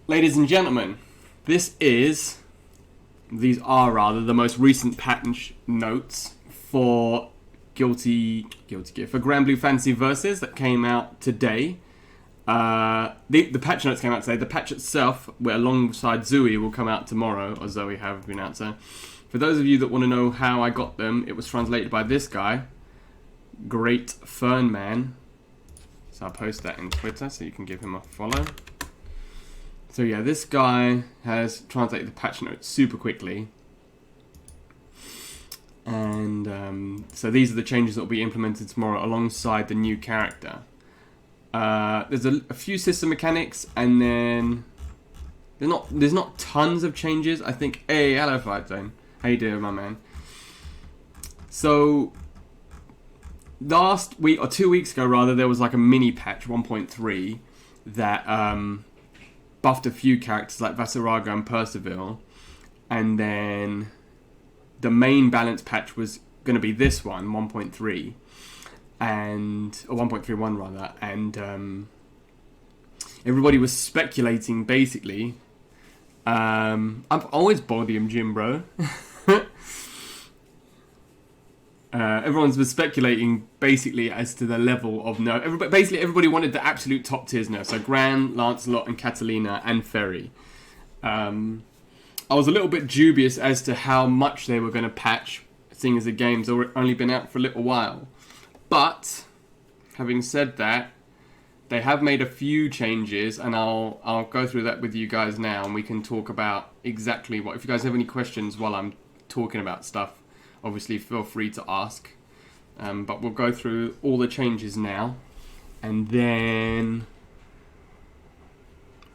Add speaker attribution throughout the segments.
Speaker 1: Ladies and gentlemen, these are rather the most recent patch notes for Guilty Gear, for Granblue Fantasy Versus that came out today. The patch notes came out today. The patch itself, alongside Zoe, will come out tomorrow, or Zoe have been out. So, for those of you that want to know how I got them, it was translated by this guy, Great Fern Man. So I'll post that in Twitter so you can give him a follow. So yeah, this guy has translated the patch notes super quickly. And so these are the changes that will be implemented tomorrow alongside the new character. There's a few system mechanics, and then there's not tons of changes. I think. Hey, hello, Fight Zone. How you doing, my man? So last week or 2 weeks ago, rather, there was like a mini patch 1.3 that buffed a few characters like Vasaraga and Percival, and then the main balance patch was going to be this one, 1.3, or 1.31 rather, and everybody was speculating basically. I'm always Bodium Jim, bro. Everyone's been speculating basically as to the level of nerf. Everybody wanted the absolute top tiers nerf. So Gran, Lancelot, and Catalina, and Ferry. I was a little bit dubious as to how much they were going to patch, seeing as the game's only been out for a little while. But having said that, they have made a few changes, and I'll go through that with you guys now, and we can talk about exactly what. If you guys have any questions while I'm talking about stuff, obviously feel free to ask. But we'll go through all the changes now, and then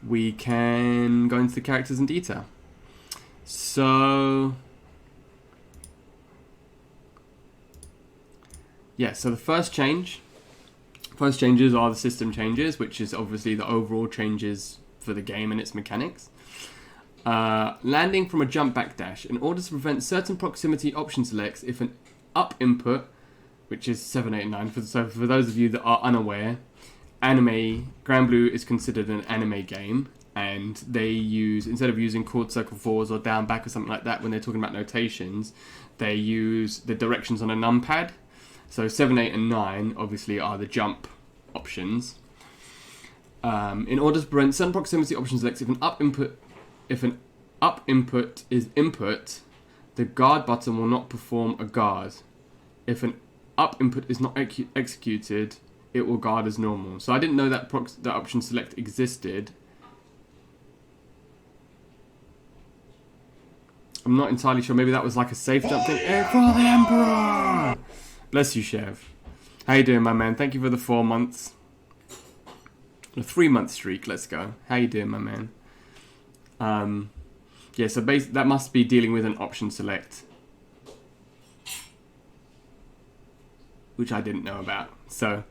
Speaker 1: we can go into the characters in detail. So yeah, so the first changes are the system changes, which is obviously the overall changes for the game and its mechanics. Landing from a jump back dash. In order to prevent certain proximity option selects, if an up input, which is 7, 8, and 9, so for those of you that are unaware, Granblue is considered an anime game, and they use, instead of using chord circle forwards or down back or something like that when they're talking about notations, they use the directions on a numpad. So 7, 8, and 9 obviously are the jump options. In order to prevent certain proximity option selects, if an up input is input, the guard button will not perform a guard. If an up input is not executed, it will guard as normal. So I didn't know that that option select existed. I'm not entirely sure. Maybe that was like a safe jump thing. Hey, for the Emperor! Bless you, Chev. How you doing, my man? Thank you for the 4 months. A 3-month streak. Let's go. How you doing, my man? Yeah, so that must be dealing with an option select, which I didn't know about. So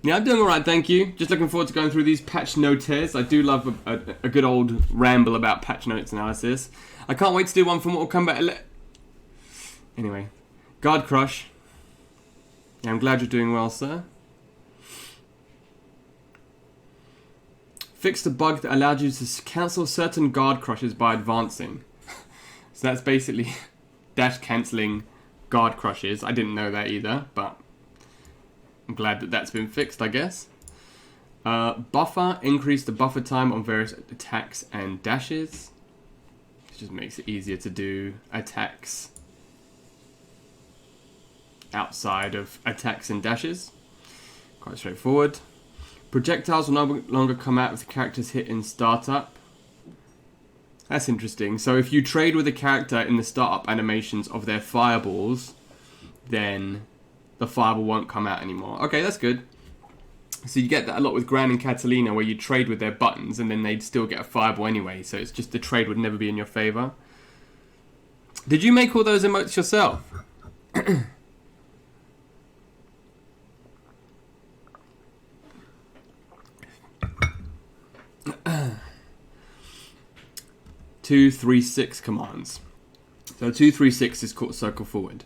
Speaker 1: yeah, I'm doing alright, thank you. Just looking forward to going through these patch notes. I do love a good old ramble about patch notes analysis. I can't wait to do one from Mortal Kombat. Anyway, Guard Crush. Yeah, I'm glad you're doing well, sir. Fixed a bug that allowed you to cancel certain guard crushes by advancing. So that's basically dash cancelling guard crushes. I didn't know that either, but I'm glad that that's been fixed, I guess. Buffer increased the buffer time on various attacks and dashes. It just makes it easier to do attacks outside of attacks and dashes. Quite straightforward. Projectiles will no longer come out if the character's hit in startup. That's interesting. So if you trade with a character in the startup animations of their fireballs, then the fireball won't come out anymore. Okay, that's good. So you get that a lot with Gran and Catalina, where you trade with their buttons and then they'd still get a fireball anyway. So it's just the trade would never be in your favor. Did you make all those emotes yourself? 236 commands. So 236 is called circle forward.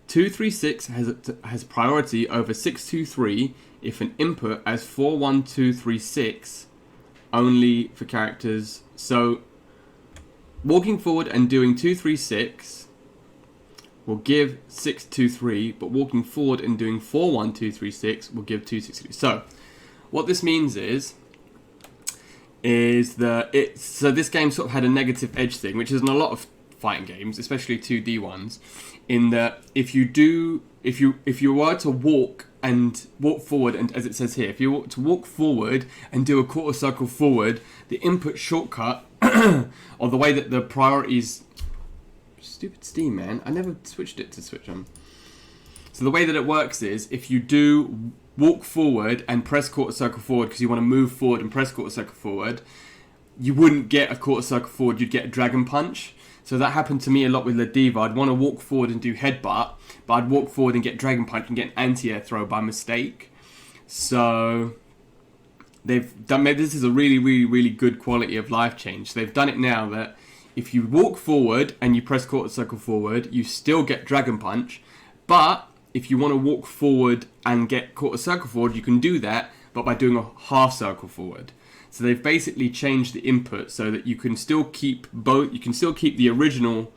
Speaker 1: 236 has priority over 623 if an input as 41236 only for characters. So walking forward and doing 2-3-6 will give 6-2-3, but walking forward and doing 4-1-2-3-6 will give 2-6-3. So what this means is that so this game sort of had a negative edge thing, which is in a lot of fighting games, especially 2D ones, in that if you were to walk forward, and as it says here, if you were to walk forward and do a quarter circle forward, the input shortcut or the way that the priorities, stupid Steam, man, I never switched it to switch on. So the way that it works is if you do walk forward and press quarter circle forward because you want to move forward and press quarter circle forward, you wouldn't get a quarter circle forward, you'd get a dragon punch. So that happened to me a lot with La Diva. I'd want to walk forward and do headbutt, but I'd walk forward and get dragon punch and get an anti-air throw by mistake. So they've done, this is a really, really, really good quality of life change. They've done it now that if you walk forward and you press quarter circle forward, you still get dragon punch, but if you want to walk forward and get quarter circle forward, you can do that, but by doing a half circle forward. So they've basically changed the input so that you can still keep both. You can still keep the original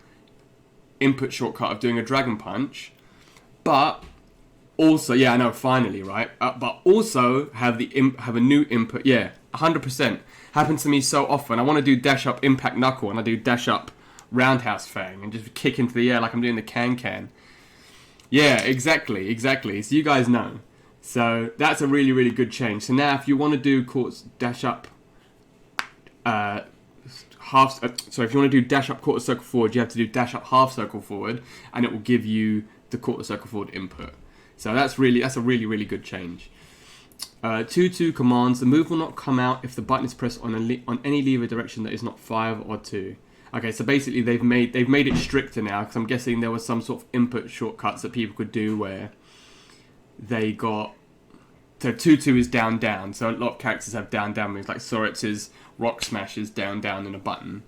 Speaker 1: input shortcut of doing a dragon punch, but also, yeah, I know, finally, right? But also have a new input. Yeah, 100%. Happens to me so often. I want to do dash up impact knuckle, and I do dash up roundhouse fang, and just kick into the air like I'm doing the can. Yeah, exactly. So you guys know. So that's a really, really good change. So now if you want to do dash up if you want to do dash up quarter circle forward, you have to do dash up half circle forward, and it will give you the quarter circle forward input. So that's a really, really good change. 2-2 commands. The move will not come out if the button is pressed on any lever direction that is not 5 or 2. Okay, so basically they've made it stricter now, because I'm guessing there was some sort of input shortcuts that people could do where they got... So 2-2 is down. So a lot of characters have down moves, like SORIZ's rock smash is down in a button.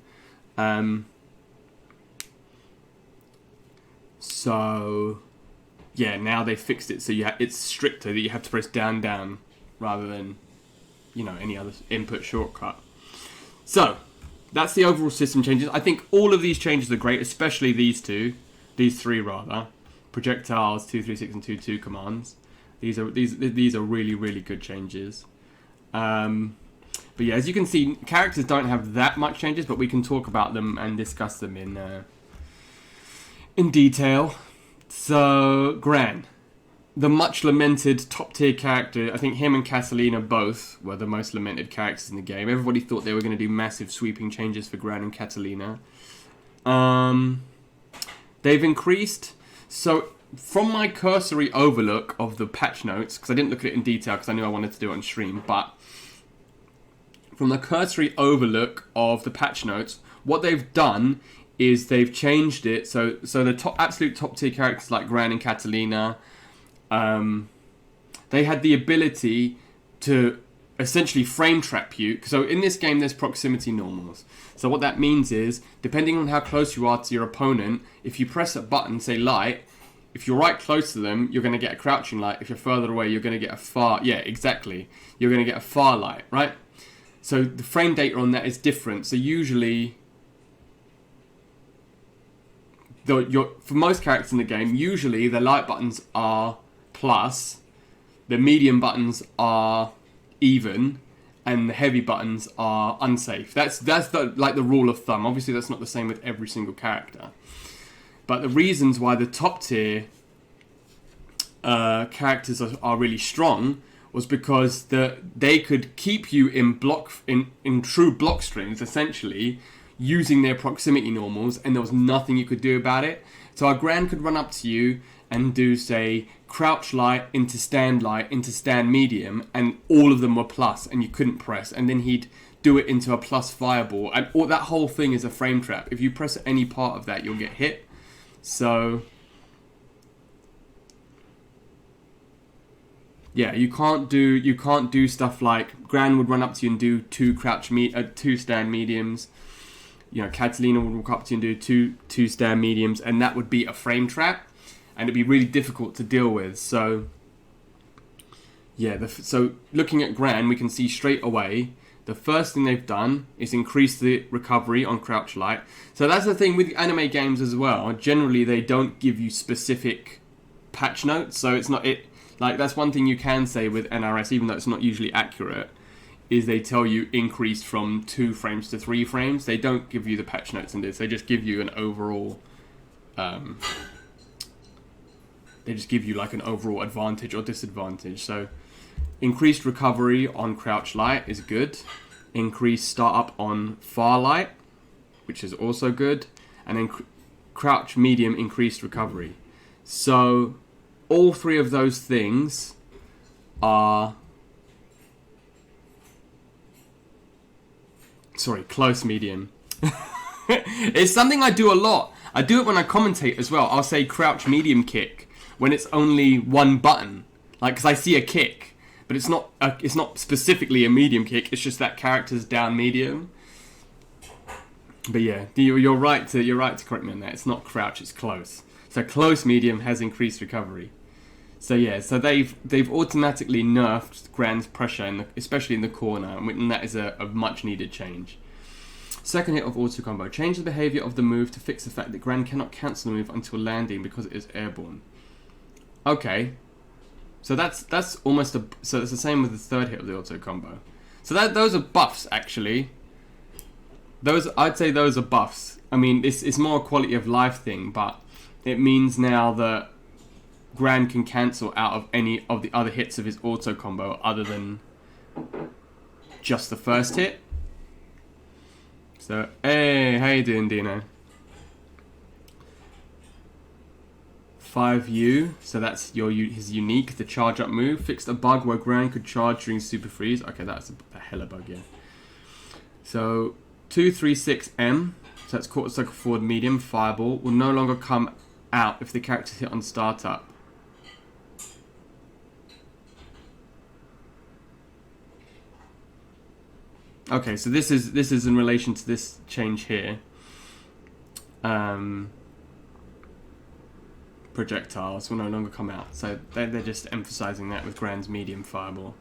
Speaker 1: So yeah, now they fixed it, so it's stricter that you have to press down rather than any other input shortcut. So that's the overall system changes. I think all of these changes are great, especially these three rather. Projectiles, 2-3-6 and 2-2 commands. These are really, really good changes. But yeah, as you can see, characters don't have that much changes, but we can talk about them and discuss them in detail. So Gran, the much lamented top tier character. I think him and Catalina both were the most lamented characters in the game. Everybody thought they were going to do massive sweeping changes for Gran and Catalina. They've increased. So from my cursory overlook of the patch notes, because I didn't look at it in detail because I knew I wanted to do it on stream, but from the cursory overlook of the patch notes, what they've done is they've changed it. So the absolute top tier characters like Gran and Catalina, they had the ability to essentially frame trap you. So in this game, there's proximity normals. So what that means is, depending on how close you are to your opponent, if you press a button, say light, if you're right close to them, you're going to get a crouching light. If you're further away, you're going to get a far... Yeah, exactly. You're going to get a far light, right? So the frame data on that is different. So usually, for most characters in the game, usually the light buttons are plus, the medium buttons are even, and the heavy buttons are unsafe. That's the rule of thumb. Obviously, that's not the same with every single character. But the reasons why the top tier characters are really strong was because they could keep you in true block strings, essentially, using their proximity normals, and there was nothing you could do about it. So our Gran could run up to you and do, say, crouch light into stand medium, and all of them were plus, and you couldn't press, and then he'd do it into a plus fireball, and that whole thing is a frame trap. If you press any part of that, you'll get hit. So yeah, you can't do stuff like Gran would run up to you and do two stand mediums. Catalina would walk up to you and do two stand mediums, and that would be a frame trap, and it'd be really difficult to deal with. So yeah, so looking at Gran, we can see straight away the first thing they've done is increase the recovery on Crouch Light. So that's the thing with anime games as well. Generally, they don't give you specific patch notes, so it's not it. Like, that's one thing you can say with NRS, even though it's not usually accurate, is they tell you increased from 2 frames to 3 frames. They don't give you the patch notes in this. They just give you an overall. They just give you like an overall advantage or disadvantage. So, increased recovery on Crouch Light is good. Increased startup on Far Light, which is also good. And then Crouch Medium, increased recovery. So, all 3 of those things are... Sorry, close medium. It's something I do a lot. I do it when I commentate as well. I'll say crouch medium kick when it's only one button. Like, because I see a kick. But it's not specifically a medium kick. It's just that character's down medium. But yeah, you're right to correct me on that. It's not crouch, it's close. So close medium has increased recovery. So yeah, so they've automatically nerfed Gran's pressure, especially in the corner, and that is a much needed change. Second hit of auto combo. Change the behavior of the move to fix the fact that Gran cannot cancel the move until landing because it is airborne. Okay. So that's almost so it's the same with the third hit of the auto combo. So those are buffs actually. I'd say those are buffs. I mean, it's more a quality of life thing, but it means now that Gran can cancel out of any of the other hits of his auto combo other than just the first hit. So, hey, how you doing, Dino? 5U, so that's his unique, the charge up move. Fixed a bug where Gran could charge during Super Freeze. Okay, that's a hella bug, yeah. So, 236M, so that's quarter cycle forward medium, Fireball, will no longer come out if the character's hit on startup. Okay, so this is in relation to this change here. Projectiles will no longer come out, so they're just emphasizing that with Gran's medium Fireball.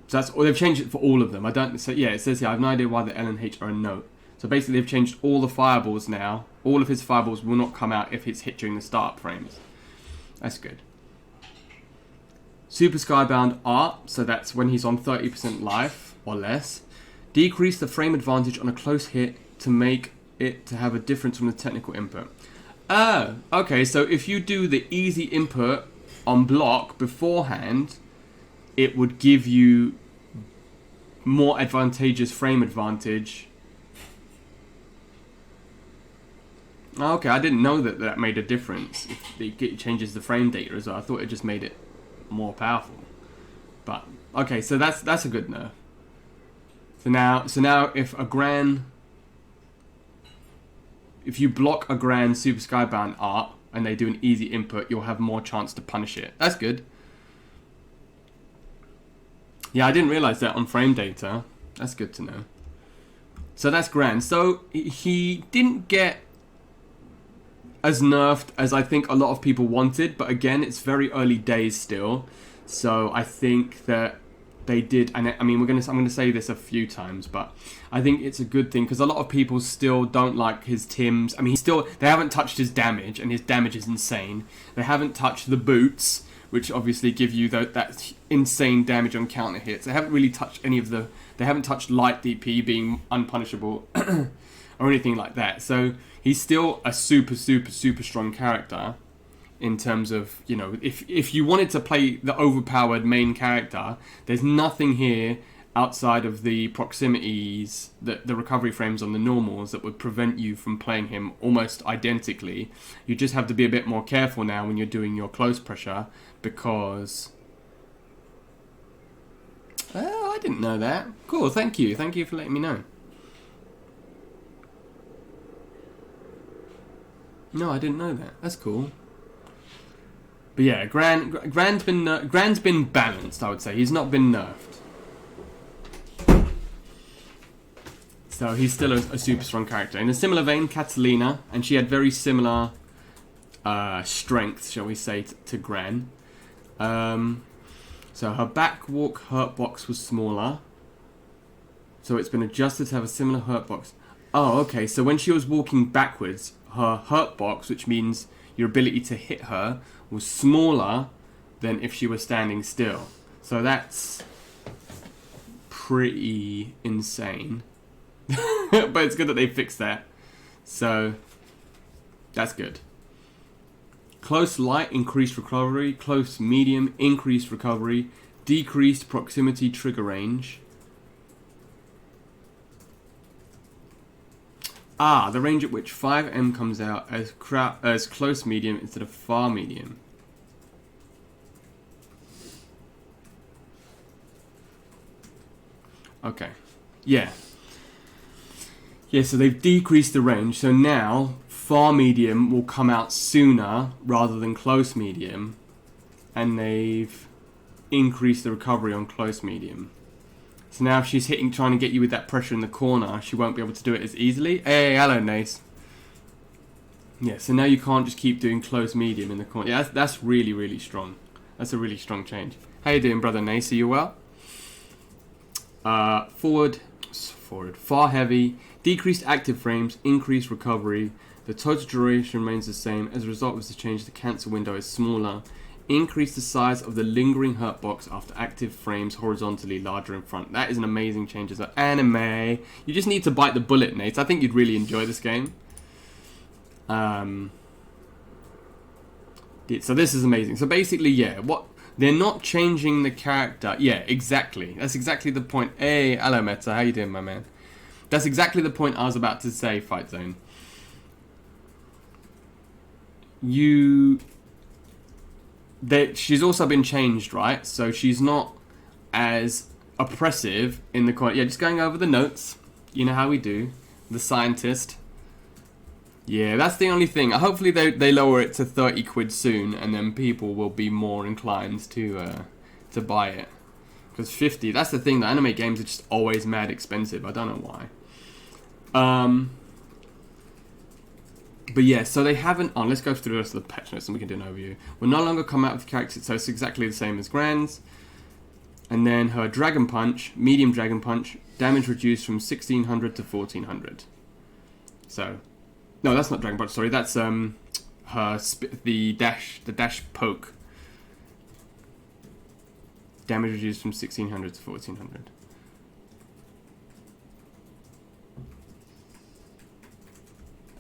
Speaker 1: So that's, or they've changed it for all of them. I don't. So yeah, it says here I have no idea why the L and H are a note. So basically, they've changed all the fireballs now. All of his fireballs will not come out if it's hit during the start frames. That's good. Super Skybound Art, so that's when he's on 30% life or less. Decrease the frame advantage on a close hit to make it to have a difference from the technical input. Oh, okay, so if you do the easy input on block beforehand, it would give you more advantageous frame advantage. Okay, I didn't know that made a difference. If it changes the frame data as well, I thought it just made it more powerful. But okay, so that's a good nerf. So now if you block a Gran Super Skybound art and they do an easy input, you'll have more chance to punish it. That's good. Yeah, I didn't realize that on frame data. That's good to know. So that's Gran. So he didn't get as nerfed as I think a lot of people wanted, but again, it's very early days still. So I think that they did, and I mean, I'm going to say this a few times, but I think it's a good thing because a lot of people still don't like his Tims. I mean, they haven't touched his damage, and his damage is insane. They haven't touched the boots, which obviously give you that insane damage on counter hits. They haven't really touched they haven't touched light DP being unpunishable or anything like that. So he's still a super, super, super strong character. In terms of, you know, if you wanted to play the overpowered main character, there's nothing here outside of the proximities, the recovery frames on the normals that would prevent you from playing him almost identically. You just have to be a bit more careful now when you're doing your close pressure because... Oh, I didn't know that. Cool, thank you. Thank you for letting me know. No, I didn't know that. That's cool. But yeah, Gran's been balanced, I would say. He's not been nerfed. So he's still a super strong character. In a similar vein, Catalina, and she had very similar strength, shall we say, to Gran. So her backwalk hurt box was smaller. So it's been adjusted to have a similar hurt box. Oh, okay. So when she was walking backwards, her hurt box, which means your ability to hit her, was smaller than if she was standing still. So that's pretty insane. But it's good that they fixed that. So that's good. Close light, increased recovery. Close medium, increased recovery. Decreased proximity trigger range. The range at which 5M comes out as close medium instead of far medium. Okay. Yeah. Yeah, so they've decreased the range. So now far medium will come out sooner rather than close medium. And they've increased the recovery on close medium. So now if she's trying to get you with that pressure in the corner, she won't be able to do it as easily. Hey, hello, Nace. Yeah, so now you can't just keep doing close medium in the corner. Yeah, that's really, really strong. That's a really strong change. How you doing, brother Nace? Are you well? Forward, far heavy, decreased active frames, increased recovery. The total duration remains the same. As a result of this change, the cancel window is smaller. Increase the size of the lingering hurt box after active frames horizontally larger in front. That is an amazing change as an anime. You just need to bite the bullet, Nate. I think you'd really enjoy this game. So this is amazing. So basically, yeah, they're not changing the character. Yeah, exactly. That's exactly the point. Hey, hello, Meta. How you doing, my man? That's exactly the point I was about to say, Fight Zone. She's also been changed, right? So she's not as oppressive in the corner. Yeah, just going over the notes. You know how we do. The scientist. Yeah, that's the only thing. Hopefully they lower it to 30 quid soon, and then people will be more inclined to buy it. Because 50, that's the thing. The anime games are just always mad expensive. I don't know why. But yeah, so they haven't... let's go through the rest of the patch notes and we can do an overview. Will no longer come out with characters, so it's exactly the same as Gran's. And then her Dragon Punch, medium Dragon Punch, damage reduced from 1600 to 1400. So... No, that's not Dragon Punch, sorry. That's the dash poke. Damage reduced from 1600 to 1400.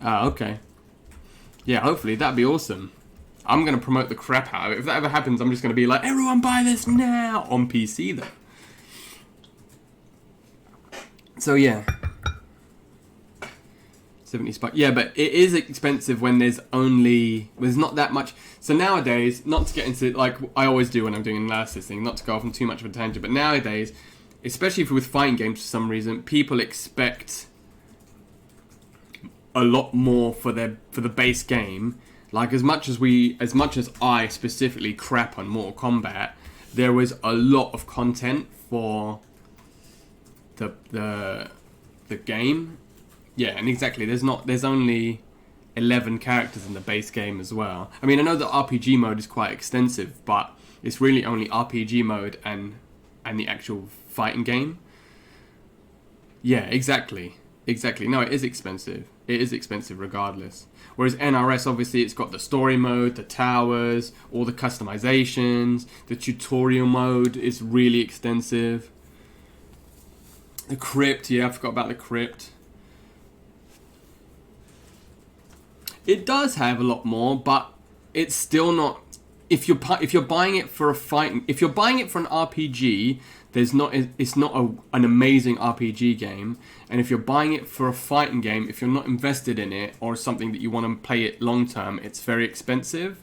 Speaker 1: Okay. Yeah, hopefully, that'd be awesome. I'm going to promote the crap out of it. If that ever happens, I'm just going to be like, everyone buy this now! On PC, though. So, yeah. 70 spike. Yeah, but it is expensive when there's not that much. So nowadays, not to get into, like I always do when I'm doing analysis thing, not to go off on too much of a tangent, but nowadays, especially with fighting games for some reason, people expect a lot more for the base game. Like as much as I specifically crap on Mortal Kombat, there was a lot of content for the game. Yeah, and exactly. There's only 11 characters in the base game as well. I mean, I know the RPG mode is quite extensive, but it's really only RPG mode and the actual fighting game. Yeah, exactly. No, it is expensive. It is expensive regardless. Whereas NRS, obviously, it's got the story mode, the towers, all the customizations. The tutorial mode is really extensive. The crypt, yeah, I forgot about the crypt. It does have a lot more, but it's still not. If you're buying it for if you're buying it for an RPG, it's not an amazing RPG game. And if you're buying it for a fighting game, if you're not invested in it or something that you want to play it long term, it's very expensive.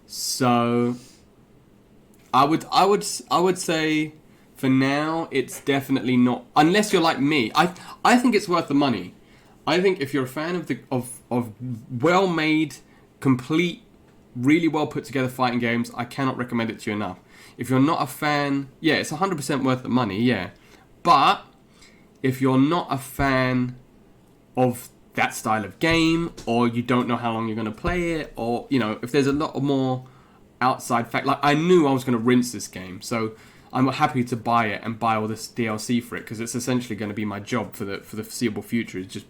Speaker 1: So I would say for now it's definitely not, unless you're like me. I think it's worth the money. I think if you're a fan of well-made, complete, really well put together fighting games, I cannot recommend it to you enough. If you're not a fan, yeah, it's 100% worth the money, yeah. But if you're not a fan of that style of game, or you don't know how long you're going to play it, or, you know, if there's a lot more outside fact, like I knew I was going to rinse this game, so I'm happy to buy it and buy all this DLC for it, because it's essentially going to be my job for the foreseeable future, is just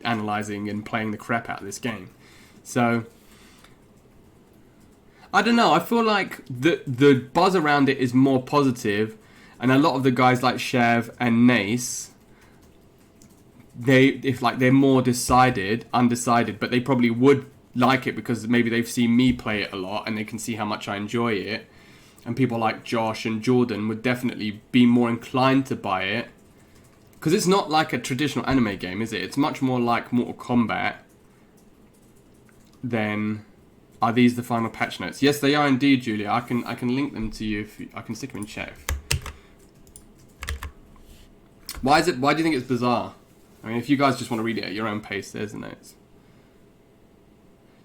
Speaker 1: analysing and playing the crap out of this game. So I don't know, I feel like the buzz around it is more positive, and a lot of the guys like Shav and Nace, they're more undecided, but they probably would like it because maybe they've seen me play it a lot and they can see how much I enjoy it. And people like Josh and Jordan would definitely be more inclined to buy it, because it's not like a traditional anime game, is it? It's much more like Mortal Kombat than... Are these the final patch notes? Yes, they are indeed, Julia. I can link them to you. I can stick them in chat. Why do you think it's bizarre? I mean, if you guys just want to read it at your own pace, there's the notes.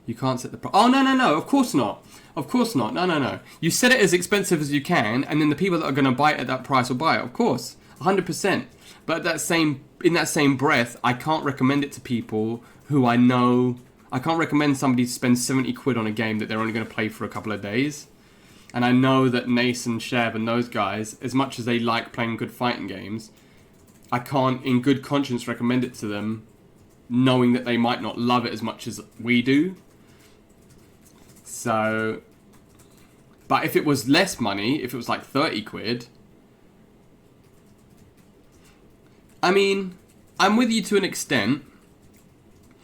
Speaker 1: You can't set the price. Oh, no. Of course not. Of course not. No. You set it as expensive as you can, and then the people that are going to buy it at that price will buy it. Of course. 100%. But in that same breath, I can't recommend it to people who I know... I can't recommend somebody to spend 70 quid on a game that they're only going to play for a couple of days. And I know that Nace and Shev and those guys, as much as they like playing good fighting games, I can't, in good conscience, recommend it to them, knowing that they might not love it as much as we do. So, but if it was less money, if it was like 30 quid, I mean, I'm with you to an extent,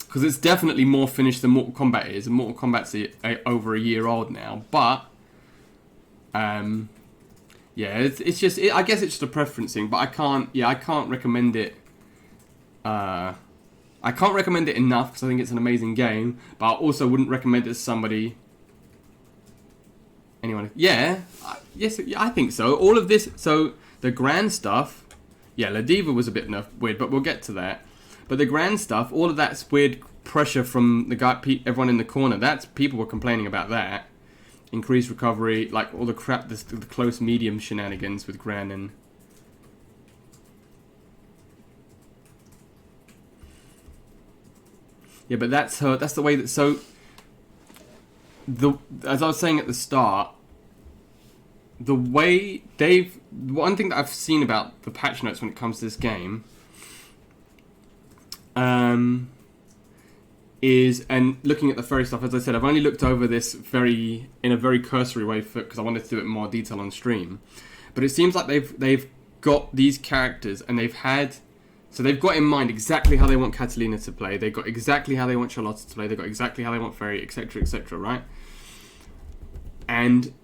Speaker 1: because it's definitely more finished than Mortal Kombat is, and Mortal Kombat's over a year old now, but, yeah, it's just, I guess it's just a preferencing, but I can't recommend it, I can't recommend it enough, because I think it's an amazing game, but I also wouldn't recommend it to somebody... Anyone? Yeah, yes, I think so. All of this, so the grand stuff, yeah, La Diva was a bit weird, but we'll get to that. But the grand stuff, all of that's weird pressure from the guy, everyone in the corner. That's people were complaining about that. Increased recovery, like all the crap, the close medium shenanigans with Gran and. Yeah, but that's the way that so. As I was saying at the start, the way one thing that I've seen about the patch notes when it comes to this game, is, and looking at the fairy stuff, as I said, I've only looked over this in a very cursory way because I wanted to do it in more detail on stream, but it seems like they've got these characters and they've got in mind exactly how they want Catalina to play, they've got exactly how they want Charlotta to play, they've got exactly how they want Fairy, etc., right? And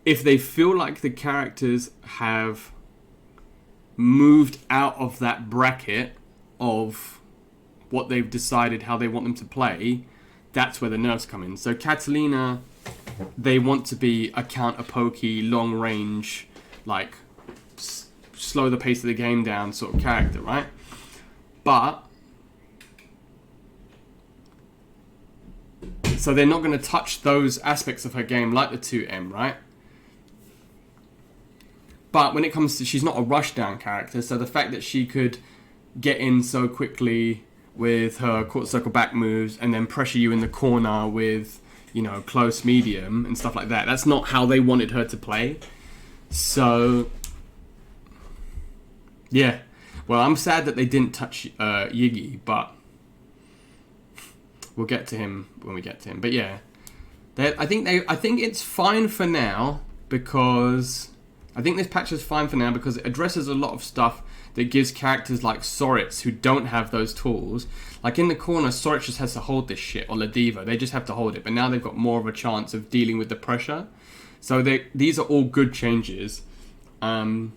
Speaker 1: if they feel like the characters have moved out of that bracket of what they've decided how they want them to play, that's where the nerfs come in. So Catalina, they want to be a counter-pokey, long-range, like, slow the pace of the game down sort of character, right? But so they're not going to touch those aspects of her game like the 2M, right? But when it comes to... She's not a rushdown character, so the fact that she could get in so quickly with her quarter circle back moves and then pressure you in the corner with, you know, close medium and stuff like that, that's not how they wanted her to play. So, yeah. Well, I'm sad that they didn't touch Yiggy, but... We'll get to him when we get to him. But yeah, I think it's fine for now because I think this patch is fine for now because it addresses a lot of stuff that gives characters like SORIZ who don't have those tools. Like in the corner, SORIZ just has to hold this shit, or La Diva. They just have to hold it. But now they've got more of a chance of dealing with the pressure. So these are all good changes. And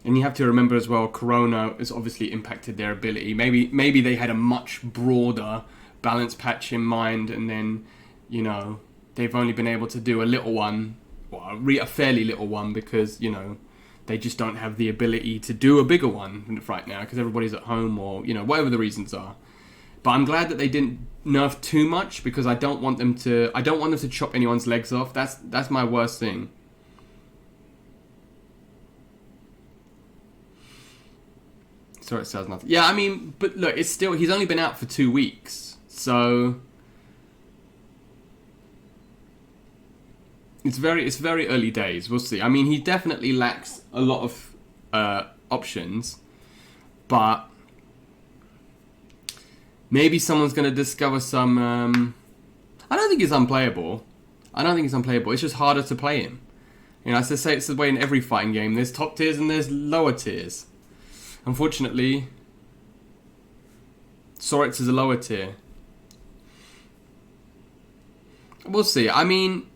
Speaker 1: you have to remember as well, Corona has obviously impacted their ability. Maybe they had a much broader balance patch in mind, and then, you know, they've only been able to do a little one, well, a fairly little one, because, you know, they just don't have the ability to do a bigger one right now because everybody's at home, or, you know, whatever the reasons are. But I'm glad that they didn't nerf too much because I don't want them to chop anyone's legs off. That's my worst thing. Sorry, it says nothing. Yeah, I mean, but look, it's still, he's only been out for 2 weeks. So it's very early days. We'll see. I mean, he definitely lacks a lot of options, but maybe someone's going to discover some. I don't think he's unplayable. It's just harder to play him. You know, as I say, it's the way in every fighting game. There's top tiers and there's lower tiers. Unfortunately, SORIZ is a lower tier. We'll see. I mean,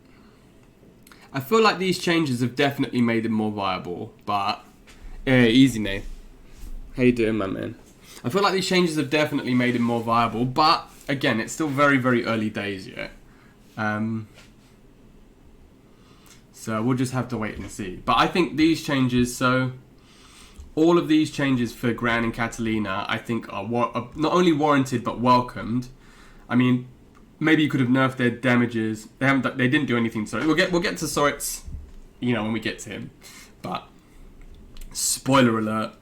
Speaker 1: I feel like these changes have definitely made him more viable, but... easy, Nate. How you doing, my man? I feel like these changes have definitely made him more viable, but, again, it's still very, very early days yet. So we'll just have to wait and see. But I think these changes, so... all of these changes for Gran and Catalina, I think, are not only warranted, but welcomed. I mean... maybe you could have nerfed their damages. They didn't do anything. So we'll get to SORIZ, you know, when we get to him. But spoiler alert,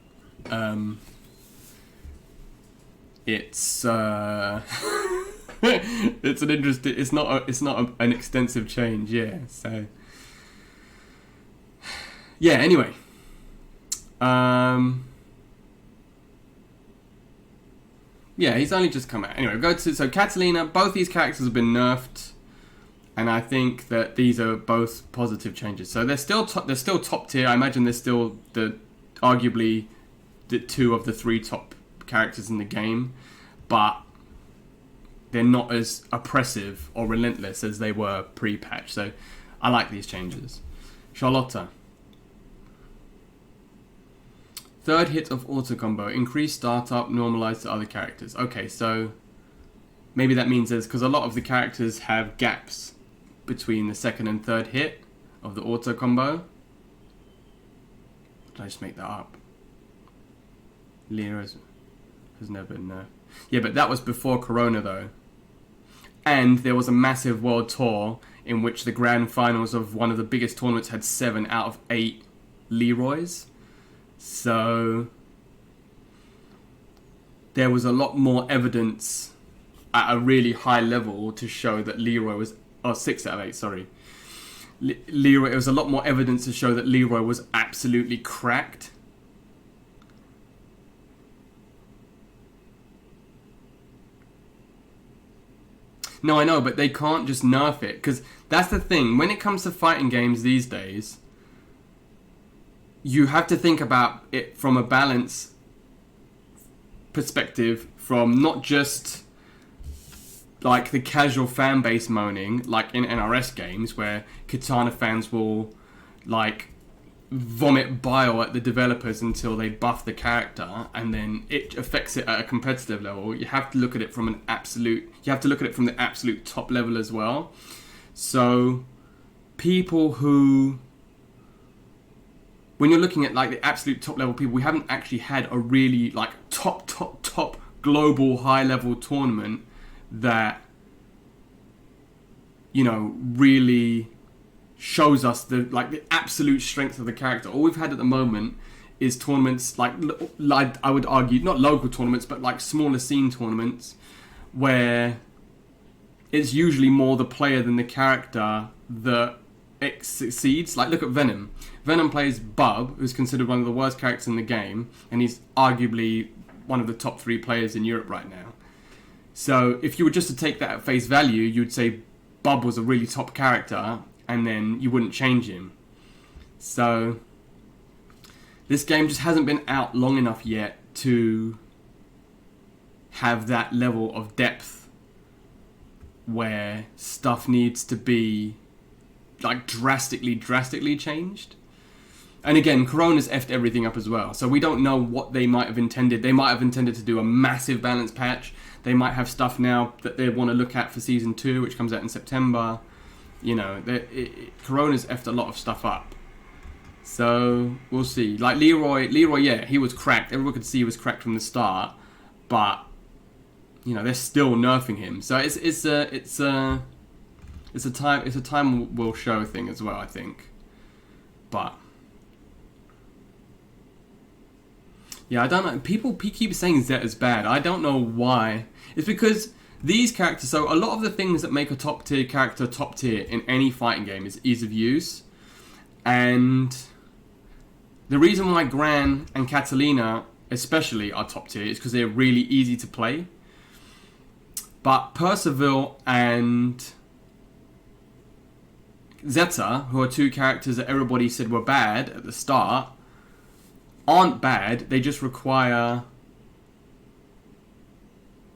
Speaker 1: it's it's an interesting. It's not an extensive change. Yeah. So yeah. Anyway. Yeah, he's only just come out. Anyway, so Catalina, both these characters have been nerfed, and I think that these are both positive changes. So they're still top tier. I imagine they're still arguably the 2 of the 3 top characters in the game, but they're not as oppressive or relentless as they were pre-patch. So I like these changes. Charlotta. 3rd hit of auto combo. Increase startup, normalized to other characters. Okay, so maybe that means because a lot of the characters have gaps between the 2nd and 3rd hit of the auto combo. Did I just make that up? Lyra has never been there. Yeah, but that was before Corona though. And there was a massive world tour in which the grand finals of one of the biggest tournaments had 7 out of 8 Leroys. So there was a lot more evidence at a really high level to show that Leroy was... oh, 6 out of 8, sorry. Leroy, there was a lot more evidence to show that Leroy was absolutely cracked. No, I know, but they can't just nerf it. Because that's the thing. When it comes to fighting games these days... you have to think about it from a balance perspective, from not just like the casual fan base moaning, like in NRS games where Katana fans will like vomit bile at the developers until they buff the character, and then it affects it at a competitive level. You have to look at it from the absolute top level as well. So people who... when you're looking at like the absolute top level people, we haven't actually had a really like top global high level tournament that, you know, really shows us the absolute strength of the character. All we've had at the moment is tournaments like I would argue not local tournaments, but like smaller scene tournaments where it's usually more the player than the character that it succeeds. Like, look at Venom. Venom plays Bub, who's considered one of the worst characters in the game, and he's arguably one of the top 3 players in Europe right now. So if you were just to take that at face value, you'd say Bub was a really top character, and then you wouldn't change him. So this game just hasn't been out long enough yet to have that level of depth where stuff needs to be like drastically changed. And again, Corona's effed everything up as well, so we don't know what they might have intended. They might have intended to do a massive balance patch. They might have stuff now that they want to look at for Season 2, which comes out in September. You know, Corona's effed a lot of stuff up. So, we'll see. Like Leroy, yeah, he was cracked. Everyone could see he was cracked from the start. But, you know, they're still nerfing him. So it's a time will show thing as well, I think. But yeah, I don't know. People keep saying Zeta's bad. I don't know why. It's because these characters, so a lot of the things that make a top tier character top tier in any fighting game is ease of use. And the reason why Gran and Catalina especially are top tier is because they're really easy to play. But Percival and Zeta, who are two characters that everybody said were bad at the start, aren't bad. They just require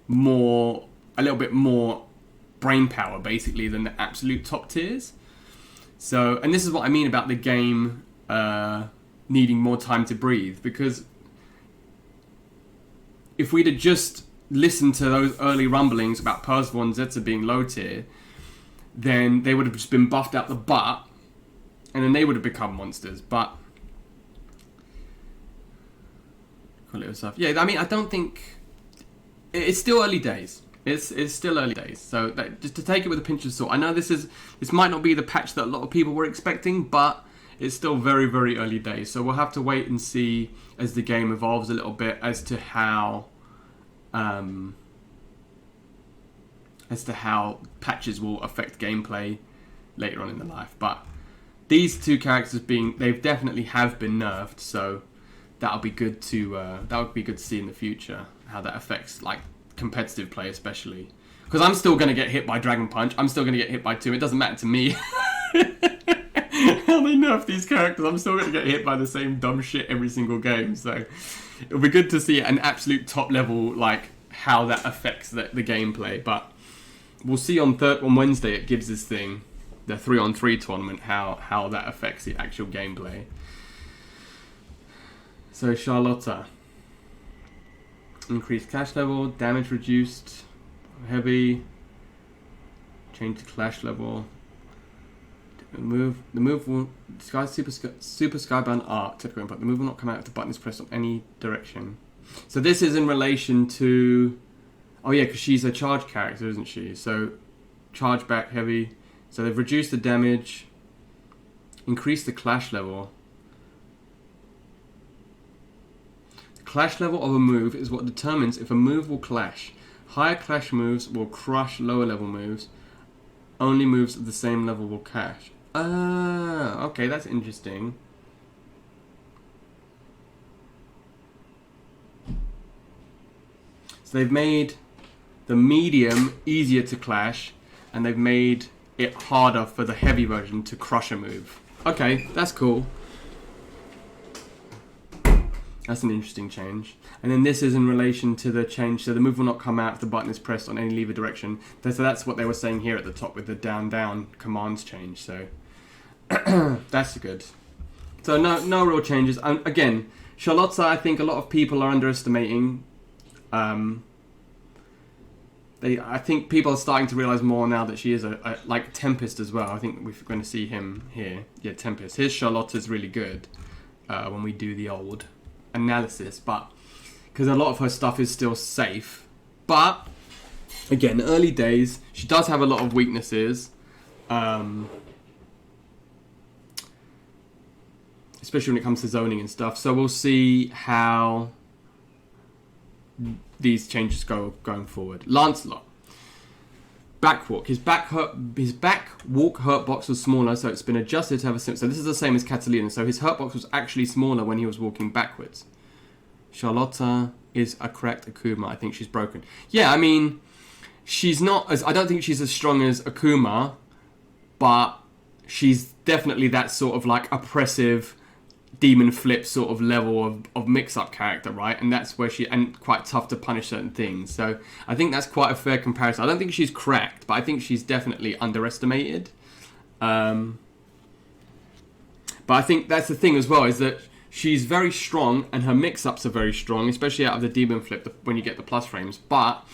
Speaker 1: a little bit more brain power, basically, than the absolute top tiers. So, and this is what I mean about the game needing more time to breathe, because if we'd have just listened to those early rumblings about Percival and Zeta being low tier, then they would have just been buffed out the butt, and then they would have become monsters. But yeah, I mean, I don't think it's still early days. It's still early days, so just to take it with a pinch of salt. I know this might not be the patch that a lot of people were expecting, but it's still very, very early days. So we'll have to wait and see as the game evolves a little bit as to how patches will affect gameplay later on in the life. But these two characters they've definitely have been nerfed, so that'll be good to see in the future how that affects like competitive play, especially because I'm still going to get hit by Dragon Punch. I'm still going to get hit by 2. It doesn't matter to me how they nerf these characters. I'm still going to get hit by the same dumb shit every single game. So it'll be good to see an absolute top level, like how that affects the gameplay. But we'll see on Wednesday at Gibbs' thing, the 3-on-3 tournament, how that affects the actual gameplay. So Charlotta. Increased clash level, damage reduced, heavy, change the clash level. The move will disguise super skybound arc. The move will not come out if the button is pressed on any direction. So this is in relation to, oh yeah, because she's a charge character, isn't she? So charge back heavy. So they've reduced the damage, increased the clash level. Clash level of a move is what determines if a move will clash. Higher clash moves will crush lower level moves. Only moves of the same level will clash. Ah, okay, that's interesting. So they've made the medium easier to clash, and they've made it harder for the heavy version to crush a move. Okay, that's cool. That's an interesting change. And then this is in relation to the change. So the move will not come out if the button is pressed on any lever direction. So that's what they were saying here at the top with the down commands change. So that's good. So no real changes. Again, Charlotta, I think a lot of people are underestimating. I think people are starting to realize more now that she is a like Tempest as well. I think we're going to see him here. Yeah, Tempest. His Charlotta's really good when we do the old analysis, but because a lot of her stuff is still safe. But again, early days, she does have a lot of weaknesses, especially when it comes to zoning and stuff. So we'll see how these changes going forward. Lancelot, backwalk. His back walk hurt box was smaller, so it's been adjusted to have a sim. So this is the same as Catalina. So his hurt box was actually smaller when he was walking backwards. Charlotta is a correct Akuma. I think she's broken. Yeah, I mean, she's not as. I don't think she's as strong as Akuma, but she's definitely that sort of like oppressive demon flip sort of level of mix-up character, right? And that's where and quite tough to punish certain things. So I think that's quite a fair comparison. I don't think she's cracked, but I think she's definitely underestimated. But I think that's the thing as well, is that she's very strong and her mix-ups are very strong, especially out of the demon flip when you get the plus frames. But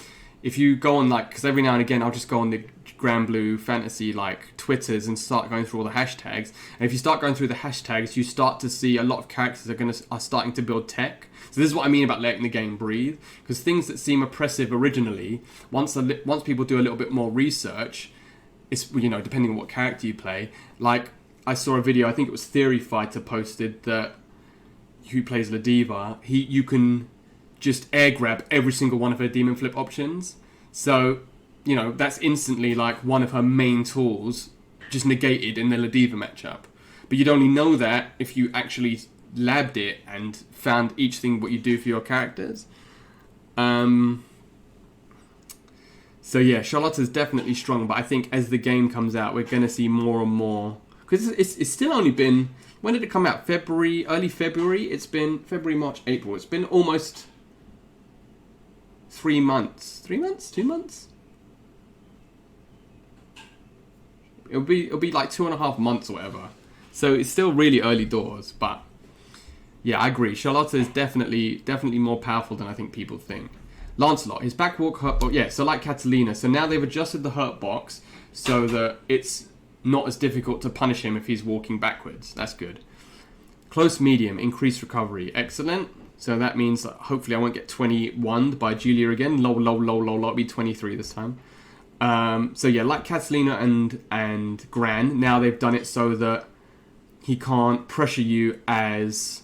Speaker 1: if you go on, like, because every now and again I'll just go on the Granblue fantasy like Twitters and start going through all the hashtags, and if you start going through the hashtags, you start to see a lot of characters are starting to build tech. So this is what I mean about letting the game breathe, because things that seem oppressive originally, once people do a little bit more research, it's, you know, depending on what character you play. Like I saw a video, I think it was Theory Fighter posted, that who plays Ladiva, you can just air grab every single one of her demon flip options. So you know, that's instantly like one of her main tools just negated in the Ladiva matchup. But you'd only know that if you actually labbed it and found each thing what you do for your characters. So yeah, Charlotta's definitely strong, but I think as the game comes out, we're going to see more and more. Because it's still only been... When did it come out? February, early February? It's been February, March, April. It's been almost 3 months. 3 months? 2 months? It'll be like 2.5 months or whatever. So it's still really early doors, but yeah, I agree. Charlotta is definitely more powerful than I think people think. Lancelot, his backwalk hurt box, yeah, so like Catalina. So now they've adjusted the hurt box so that it's not as difficult to punish him if he's walking backwards. That's good. Close medium, increased recovery. Excellent. So that means that hopefully I won't get 21'd by Julia again. Low. It'll be 23 this time. So yeah, like Catalina and Gran, now they've done it so that he can't pressure you as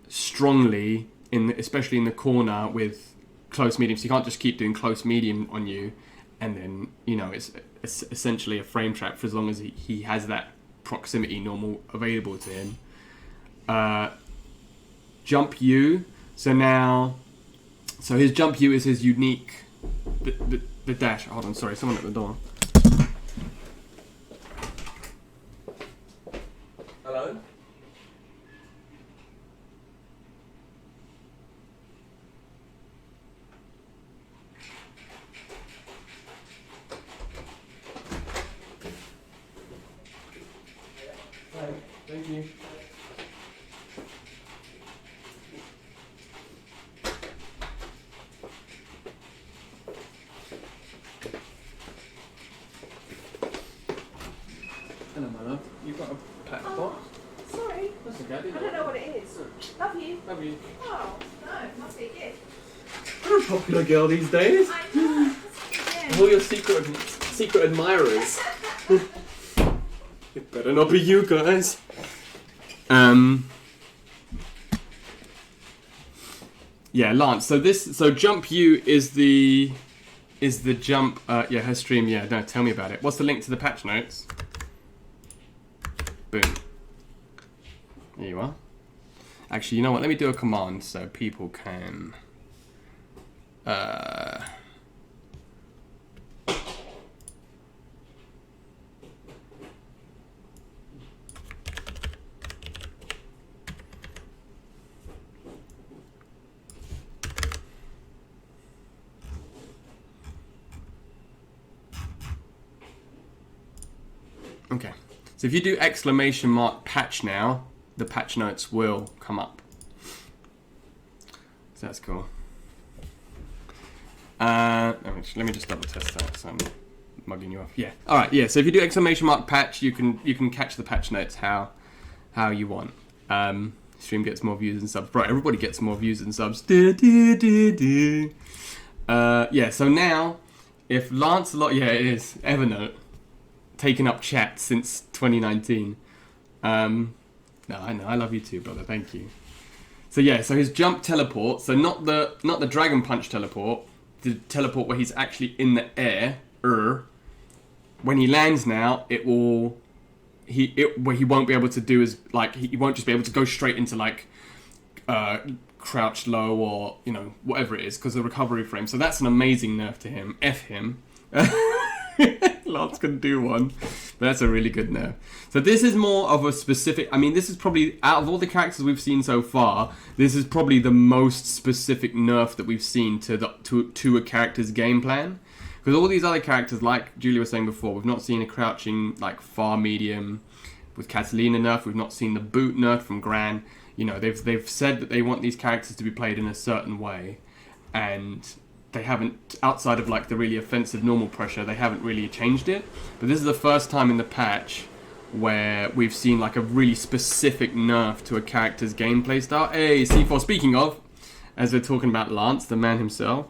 Speaker 1: strongly, especially in the corner with close medium. So you can't just keep doing close medium on you, and then, you know, it's essentially a frame trap for as long as he has that proximity normal available to him. Jump U. So his jump U is his unique, the dash. Hold on, sorry, someone at the door. Hello? Hi, thank you. Hello, my love. You've got a pack box?
Speaker 2: Sorry.
Speaker 1: That's okay.
Speaker 2: I don't know what it is. Love you.
Speaker 1: Love you.
Speaker 2: Oh, no, must be a gift.
Speaker 1: You're a popular girl these days.
Speaker 2: I know. Yeah.
Speaker 1: All your secret admirers. It better not be you guys. Yeah, Lance. So jump U is the jump. Yeah, her stream. Yeah, no, tell me about it. What's the link to the patch notes? Boom. There you are. Actually, you know what? Let me do a command so people can. Okay. So if you do !patch now, the patch notes will come up. So that's cool. Let me just double test that, so I'm mugging you off. Yeah. All right. Yeah. So if you do !patch, you can catch the patch notes how you want. Stream gets more views and subs. Right. Everybody gets more views and subs. Yeah. So now, if Lancelot, yeah, it is Evernote taken up chat since 2019. No, I know. I love you too, brother. Thank you. So yeah. So his jump teleport. So not the dragon punch teleport. The teleport where he's actually in the air. When he lands now, he won't be able to do as like he won't just be able to go straight into like crouched low or, you know, whatever it is, because of the recovery frame. So that's an amazing nerf to him. F him. Lance can do one, but that's a really good nerf. So this is more of a specific. I mean, this is probably, out of all the characters we've seen so far, this is probably the most specific nerf that we've seen to a character's game plan. Because all these other characters, like Julia was saying before, we've not seen a crouching like far medium with Catalina nerf. We've not seen the boot nerf from Gran. You know, they've said that they want these characters to be played in a certain way, and they haven't, outside of like the really offensive normal pressure, they haven't really changed it. But this is the first time in the patch where we've seen like a really specific nerf to a character's gameplay style. Hey, C4, speaking of, as we're talking about Lance, the man himself.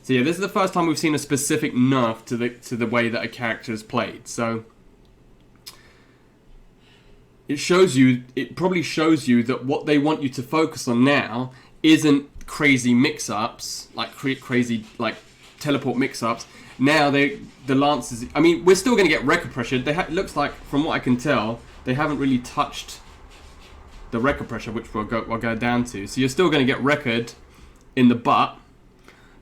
Speaker 1: So yeah, this is the first time we've seen a specific nerf to the way that a character is played. So it probably shows you that what they want you to focus on now isn't crazy mix-ups, like crazy like teleport mix-ups, now the Lancers. I mean, we're still going to get record pressure. It looks like, from what I can tell, they haven't really touched the record pressure, which we'll go down to. So you're still going to get record in the butt,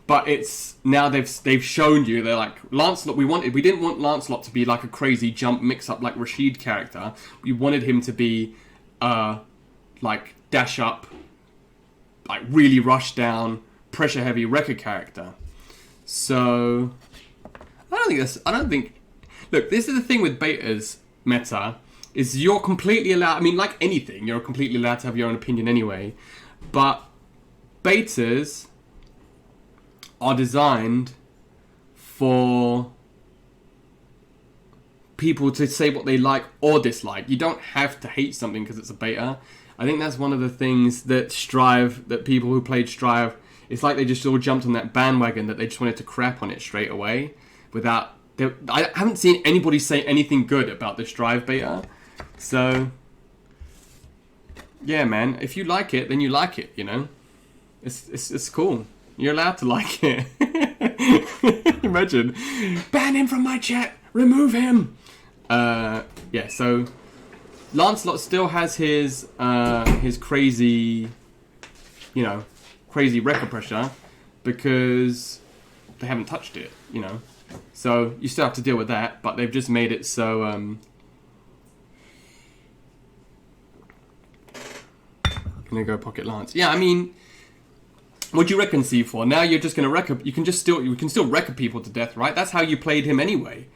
Speaker 1: but it's now they've shown you, they're like, Lancelot. We didn't want Lancelot to be like a crazy jump mix up like Rashid character. We wanted him to be like dash up, like really rush down, pressure heavy record character. So I don't think. Look, this is the thing with betas meta, is you're completely allowed. I mean, like anything, you're completely allowed to have your own opinion anyway. But betas are designed for people to say what they like or dislike. You don't have to hate something because it's a beta. I think that's one of the things that people who played Strive, it's like they just all jumped on that bandwagon that they just wanted to crap on it straight away without. I haven't seen anybody say anything good about the Strive beta. So, yeah, man, if you like it, then you like it, you know? It's cool. You're allowed to like it. Imagine. Ban him from my chat! Remove him! Yeah, so Lancelot still has his crazy, crazy record pressure because they haven't touched it, you know? So you still have to deal with that, but they've just made it so... Gonna go Pocket Lance. Yeah, I mean... What do you reckon, C4? Now you're just gonna record... You can still record people to death, right? That's how you played him anyway.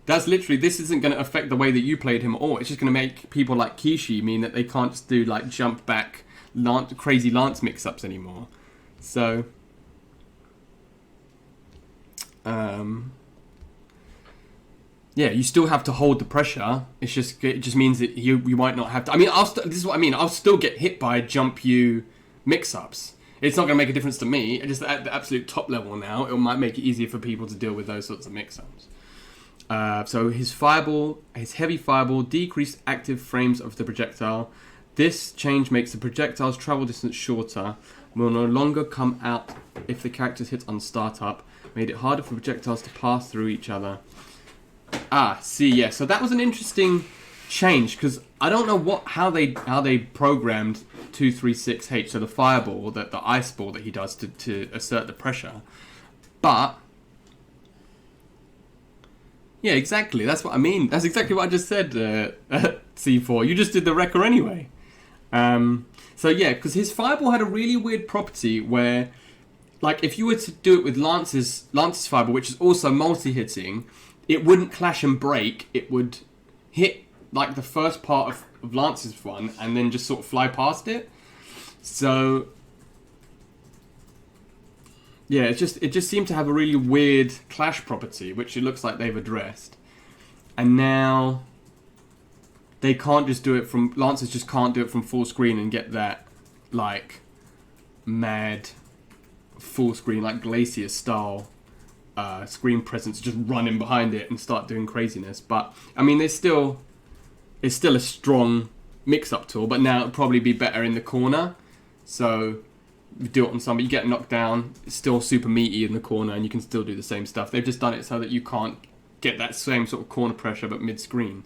Speaker 1: That's literally... This isn't gonna affect the way that you played him at all. It's just gonna make people like Kishi mean that they can't just do, like, jump back crazy Lance mix-ups anymore. So... yeah, you still have to hold the pressure. It just means that you might not have to. I mean, this is what I mean. I'll still get hit by jump you mix-ups. It's not going to make a difference to me. Just at the absolute top level now, it might make it easier for people to deal with those sorts of mix-ups. So his heavy fireball, decreased active frames of the projectile. This change makes the projectile's travel distance shorter. Will no longer come out if the character's hit on startup. Made it harder for projectiles to pass through each other. Yeah. So that was an interesting change because I don't know how they programmed 236H, so the fireball, the ice ball that he does to assert the pressure. But yeah, exactly. That's what I mean. That's exactly what I just said. C4. You just did the wrecker anyway. So yeah, because his fireball had a really weird property where, like, if you were to do it with Lance's fireball, which is also multi-hitting, it wouldn't clash and break. It would hit like the first part of Lance's one and then just sort of fly past it. So yeah, it just seemed to have a really weird clash property, which it looks like they've addressed. And now they can't just do it from Lancers just can't do it from full screen and get that like mad full screen like Glacier style screen presence, just run in behind it and start doing craziness. But I mean, it's still a strong mix-up tool, but now it'll probably be better in the corner. So you do it on somebody, you get knocked down, it's still super meaty in the corner, and you can still do the same stuff. They've just done it so that you can't get that same sort of corner pressure, but mid-screen.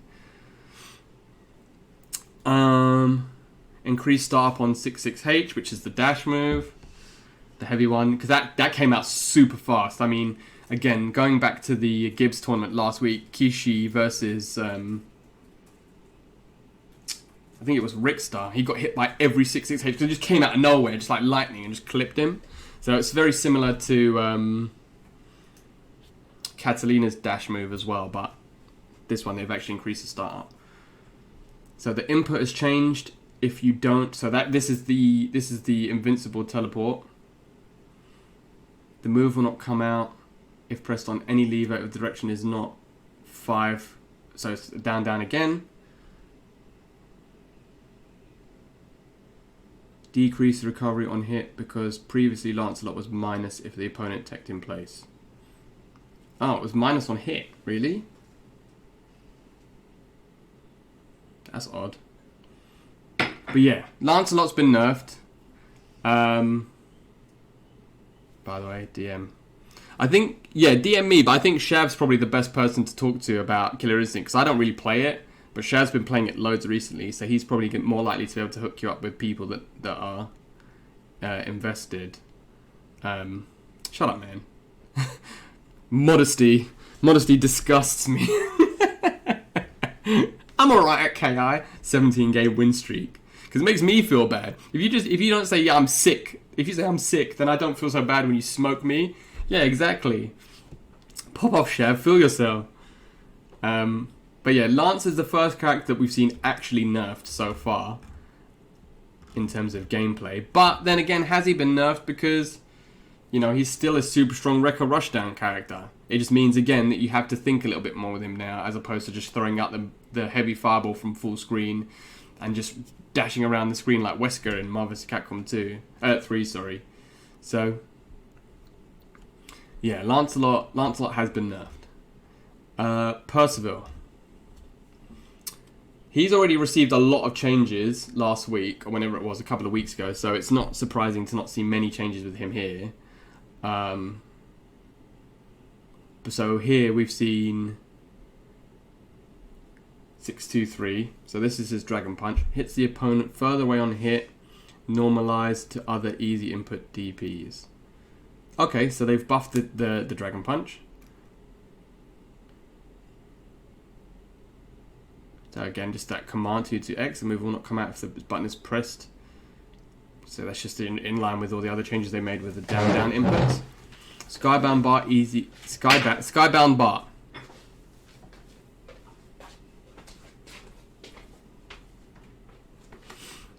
Speaker 1: Increased start up on 66H, which is the dash move, the heavy one, because that came out super fast. I mean, again, going back to the Gibbs tournament last week, Kishi versus, I think it was Rickstar. He got hit by every 66H because it just came out of nowhere, just like lightning, and just clipped him. So it's very similar to Catalina's dash move as well, but this one they've actually increased the start up. So the input has changed. If you don't, so this is the invincible teleport. The move will not come out if pressed on any lever if the direction is not 5. So it's down again. Decrease the recovery on hit because previously Lancelot was minus if the opponent teched in place. Oh, it was minus on hit, really? That's odd. But yeah, Lancelot's been nerfed. By the way, DM. I think, yeah, DM me, but I think Shav's probably the best person to talk to about Killer Instinct, because I don't really play it, but Shav's been playing it loads recently, so he's probably more likely to be able to hook you up with people that are invested. Shut up, man. Modesty disgusts me. I'm alright at KI, 17 game win streak, because it makes me feel bad. If you don't say, yeah, I'm sick, if you say I'm sick, then I don't feel so bad when you smoke me. Yeah, exactly. Pop off, Shav, feel yourself. But yeah, Lance is the first character that we've seen actually nerfed so far in terms of gameplay. But then again, has he been nerfed? Because, you know, he's still a super strong Wrecker Rushdown character. It just means, again, that you have to think a little bit more with him now, as opposed to just throwing out the heavy fireball from full screen and just dashing around the screen like Wesker in Marvel vs. Capcom 3, sorry. So, yeah, Lancelot has been nerfed. Percival. He's already received a lot of changes last week, or whenever it was, a couple of weeks ago, so it's not surprising to not see many changes with him here. So here we've seen 623. So this is his Dragon Punch. Hits the opponent further away on hit, normalized to other easy input DPs. Okay, so they've buffed the Dragon Punch. So again, just that command 2-2-X, the move will not come out if the button is pressed. So that's just in line with all the other changes they made with the down inputs. Skybound bar easy. Skybound bar.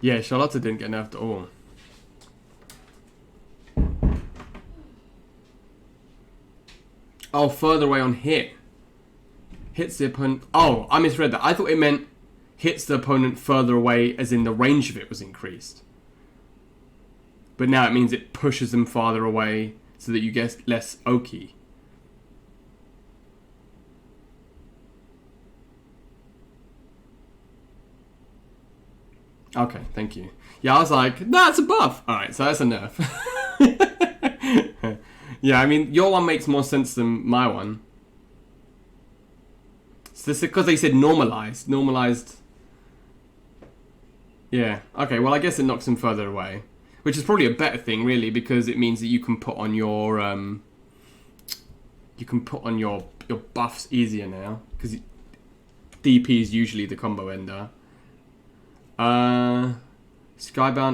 Speaker 1: Yeah, Charlotta didn't get nerfed at all. Oh, further away on hit. Hits the opponent. Oh, I misread that. I thought it meant hits the opponent further away, as in the range of it was increased. But now it means it pushes them farther away so that you get less Oki. Okay, thank you. Yeah, I was like, that's a buff. Alright, so that's a nerf. Yeah, I mean, your one makes more sense than my one. So this is because they said normalized. Normalized. Yeah, okay, well, I guess it knocks them further away. Which is probably a better thing, really, because it means that you can put on your buffs easier now, because DP is usually the combo ender. Skybound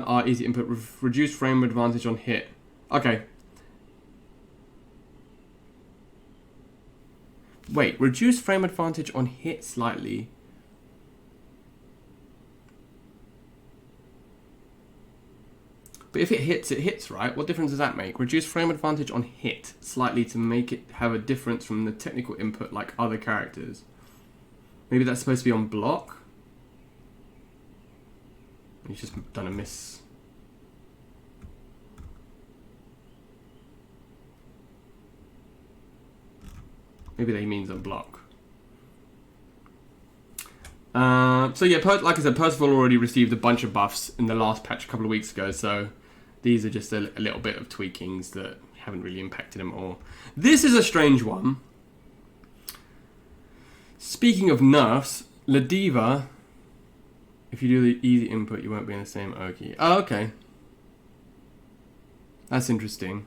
Speaker 1: are easy input, reduced frame advantage on hit. Okay. Wait, reduce frame advantage on hit slightly. But if it hits, right? What difference does that make? Reduce frame advantage on hit slightly to make it have a difference from the technical input like other characters. Maybe that's supposed to be on block? He's just done a miss. Maybe that he means on block. So yeah, like I said, Percival already received a bunch of buffs in the last patch a couple of weeks ago, so these are just a little bit of tweakings that haven't really impacted him at all. This is a strange one. Speaking of nerfs, Ladiva, if you do the easy input, you won't be in the same Oki. Oh, okay. That's interesting.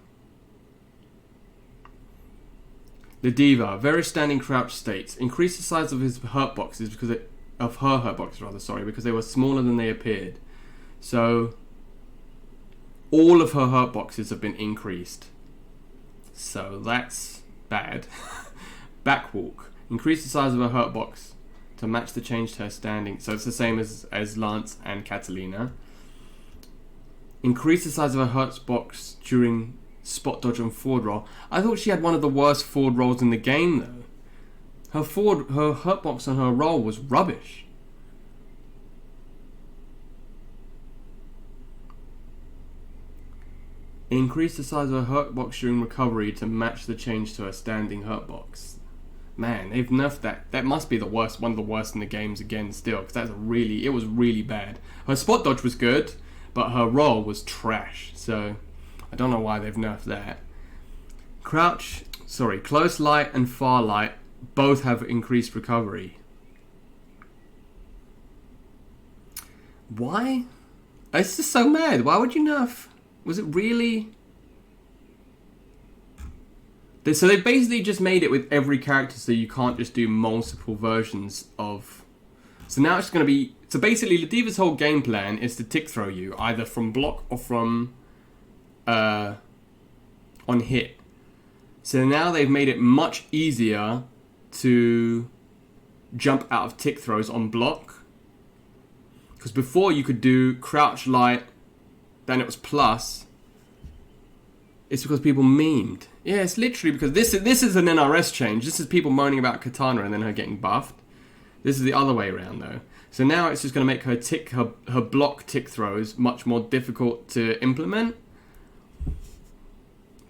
Speaker 1: Ladiva, very standing crouch states. Increase the size of his hurt boxes because her hurt boxes because they were smaller than they appeared. So all of her hurt boxes have been increased. So that's bad. Backwalk. Increase the size of her hurt box to match the change to her standing. So it's the same as Lance and Catalina. Increase the size of her hurt box during spot dodge and forward roll. I thought she had one of the worst forward rolls in the game though. Her hurt box on her roll was rubbish. Increase the size of her hurt box during recovery to match the change to her standing hurt box. Man, they've nerfed that. That must be the worst, one of the worst in the games again still, because it was really bad. Her spot dodge was good, but her roll was trash, so I don't know why they've nerfed that. Crouch Sorry, close light and far light both have increased recovery. Why? It's just so mad. Why would you nerf? Was it really? So they basically just made it with every character so you can't just do multiple versions of... So now it's going to be... So basically, Ladiva's whole game plan is to tick throw you, either from block or from... on hit. So now they've made it much easier to jump out of tick throws on block. Because before you could do crouch light, then it was plus. It's because people memed. Yeah, it's literally because this is an NRS change. This is people moaning about Katana and then her getting buffed. This is the other way around though. So now it's just going to make her block tick throws much more difficult to implement.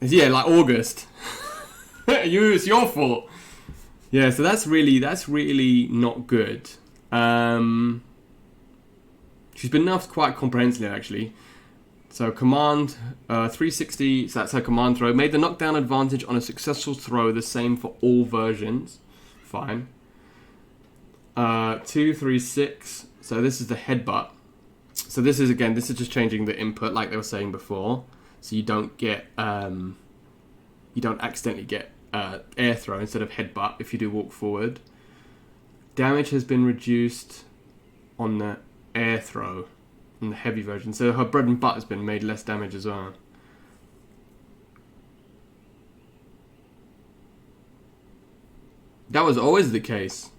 Speaker 1: Yeah, like August. It's your fault. Yeah, so that's really not good. She's been nerfed quite comprehensively actually. So command 360, so that's her command throw. Made the knockdown advantage on a successful throw the same for all versions. Fine. 236, so this is the headbutt. So this is just changing the input like they were saying before. So you don't get, you don't accidentally get air throw instead of headbutt if you do walk forward. Damage has been reduced on the air throw in the heavy version. So her bread and butter has been made less damage as well. That was always the case.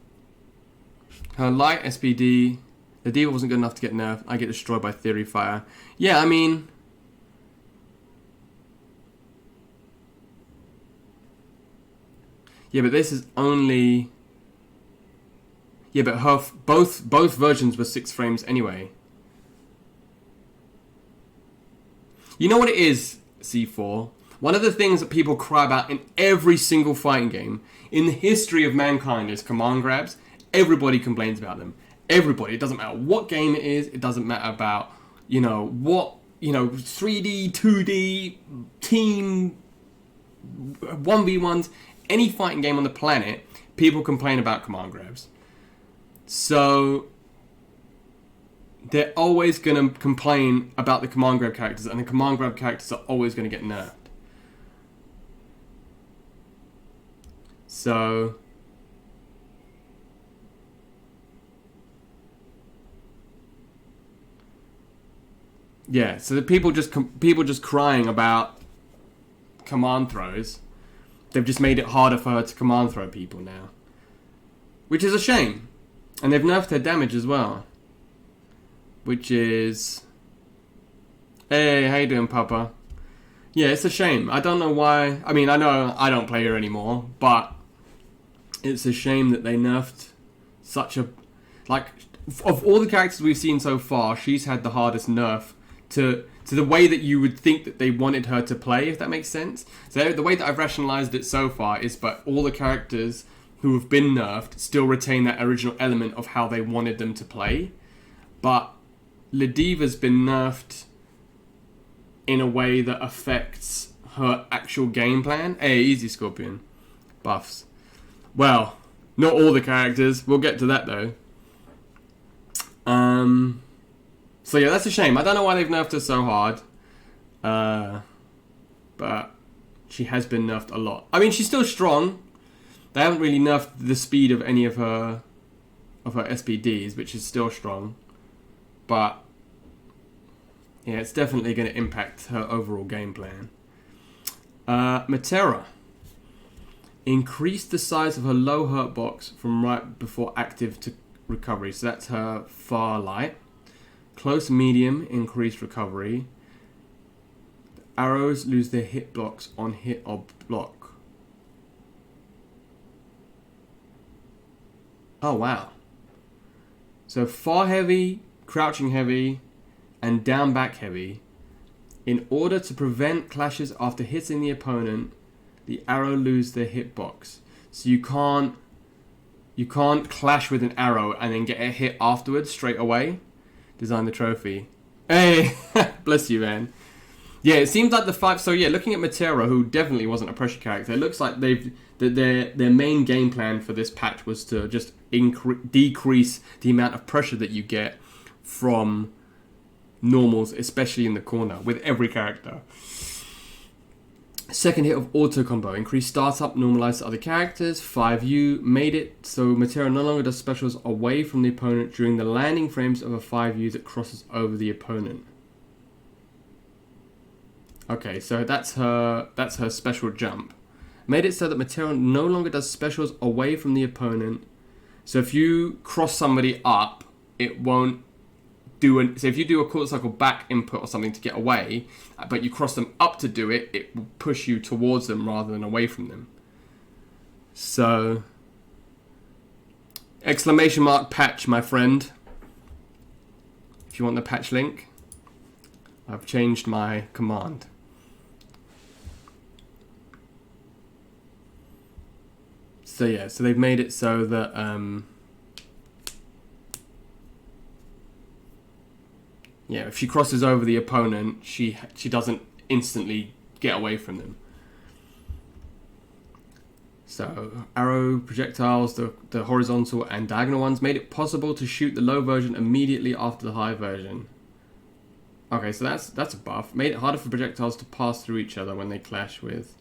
Speaker 1: Her light SPD, the diva wasn't good enough to get nerfed. I get destroyed by Theory Fire. Yeah, I mean... Yeah, but this is only... Yeah, but her both versions were 6 frames anyway. You know what it is, C4? One of the things that people cry about in every single fighting game in the history of mankind is command grabs. Everybody complains about them. Everybody. It doesn't matter what game it is. It doesn't matter about, what, 3D, 2D, team, 1v1s. Any fighting game on the planet, people complain about command grabs. So they're always going to complain about the command grab characters, and the command grab characters are always going to get nerfed. So yeah, so the people just crying about command throws. They've just made it harder for her to command throw people now, which is a shame. And they've nerfed her damage as well, which is... Hey, how you doing, Papa? Yeah, it's a shame. I don't know why. I mean, I know I don't play her anymore, but it's a shame that they nerfed such a... Like, of all the characters we've seen so far, she's had the hardest nerf to the way that you would think that they wanted her to play, if that makes sense. So the way that I've rationalized it so far is, but all the characters who have been nerfed still retain that original element of how they wanted them to play. But Ladiva's been nerfed in a way that affects her actual game plan. Hey, easy Scorpion. Buffs. Well, not all the characters. We'll get to that though. So yeah, that's a shame. I don't know why they've nerfed her so hard. But she has been nerfed a lot. I mean, she's still strong. They haven't really nerfed the speed of any of her SPDs, which is still strong. But yeah, it's definitely going to impact her overall game plan. Matera. Increased the size of her low hurt box from right before active to recovery. So that's her far light. Close medium, increased recovery. Arrows lose their hit blocks on hit or block. Oh, wow. So far heavy, crouching heavy, and down back heavy. In order to prevent clashes after hitting the opponent, the arrow lose their hitbox. So you can't clash with an arrow and then get a hit afterwards straight away. Design the trophy. Hey, bless you, man. Yeah, it seems like the five. So yeah, looking at Matera, who definitely wasn't a pressure character, it looks like their main game plan for this patch was to just decrease the amount of pressure that you get from normals, especially in the corner with every character. Second hit of auto combo, increased startup, normalized to other characters. 5U made it so Matera no longer does specials away from the opponent during the landing frames of a 5U that crosses over the opponent. Okay, so that's her special jump. Made it so that Matera no longer does specials away from the opponent. So if you cross somebody up, it won't do an. So if you do a quarter cycle back input or something to get away, but you cross them up to do it, it will push you towards them rather than away from them. So exclamation mark patch, my friend. If you want the patch link, I've changed my command. So yeah, so they've made it so that yeah, if she crosses over the opponent, she doesn't instantly get away from them. So arrow projectiles, the horizontal and diagonal ones, made it possible to shoot the low version immediately after the high version. Okay, so that's a buff. Made it harder for projectiles to pass through each other when they clash with.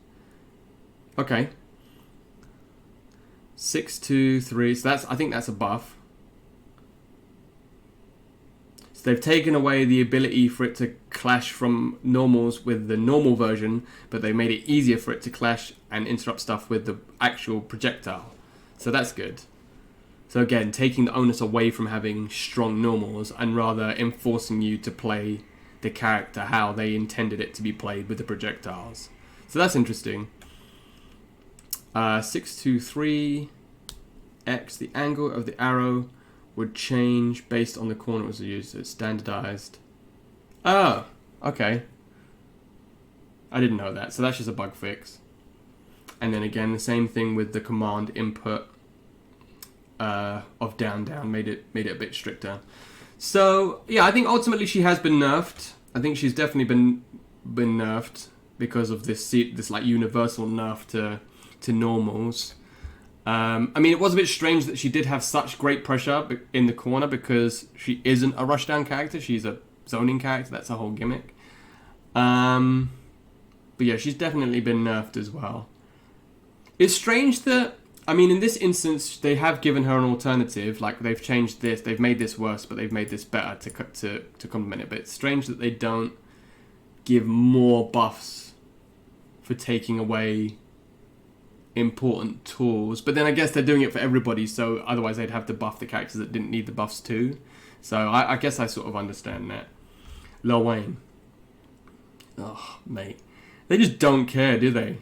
Speaker 1: Okay. 6-2-3. So I think that's a buff. So they've taken away the ability for it to clash from normals with the normal version, but they made it easier for it to clash and interrupt stuff with the actual projectile. So that's good. So again, taking the onus away from having strong normals and rather enforcing you to play the character how they intended it to be played with the projectiles. So that's interesting. 6-2-3 X, the angle of the arrow would change based on the corner it was used. So it's standardized. Oh, okay. I didn't know that. So that's just a bug fix. And then again, the same thing with the command input of down made it a bit stricter. So yeah, I think ultimately she has been nerfed. I think she's definitely been nerfed because of this like universal nerf to normals. I mean, it was a bit strange that she did have such great pressure in the corner because she isn't a rushdown character. She's a zoning character. That's her whole gimmick. But yeah, she's definitely been nerfed as well. It's strange that, I mean, in this instance, they have given her an alternative. Like, they've changed this. They've made this worse, but they've made this better to complement it. But it's strange that they don't give more buffs for taking away important tools, but then I guess they're doing it for everybody, so otherwise they'd have to buff the characters that didn't need the buffs too. So I guess I sort of understand that. Lil Wayne. Oh, mate. They just don't care, do they?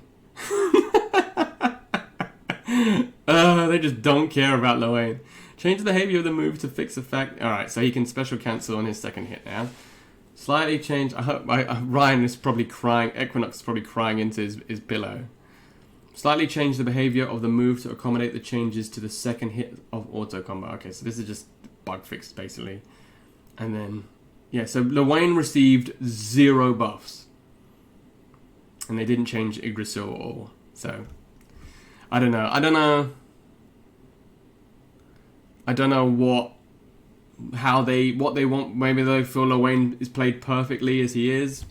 Speaker 1: They just don't care about Lil Wayne. Change the behavior of the move to fix effect. Alright, so he can special cancel on his second hit now. Slightly change. I hope Ryan is probably crying. Equinox is probably crying into his pillow. Slightly change the behavior of the move to accommodate the changes to the second hit of auto combo. Okay, so this is just bug fixed basically. And then, yeah, so Lil Wayne received 0 buffs. And they didn't change Yggdrasil at all. So, I don't know what they want. Maybe they feel Lil Wayne is played perfectly as he is.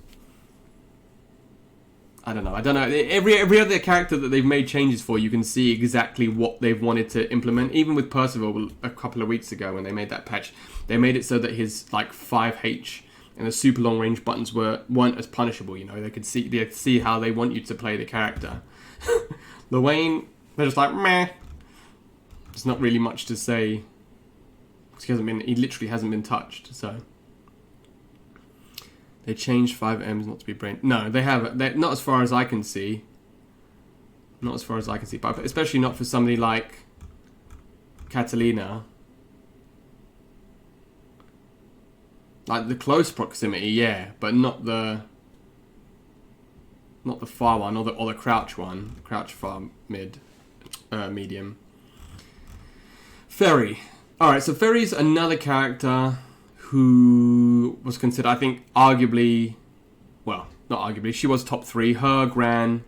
Speaker 1: I don't know. Every other character that they've made changes for, you can see exactly what they've wanted to implement. Even with Percival a couple of weeks ago when they made that patch, they made it so that his like 5H and the super long range buttons weren't as punishable. You know, they could see how they want you to play the character. Lil Wayne, they're just like meh. There's not really much to say. He literally hasn't been touched. So. They changed 5Ms not to be brain. No, they haven't. Not as far as I can see. Not as far as I can see. But especially not for somebody like Catalina. Like the close proximity, yeah, but not the far one or the crouch one. Crouch far medium. Ferry. Alright, so Ferry's another character who was considered, I think, arguably, well, not arguably, she was top 3. Her, Gran,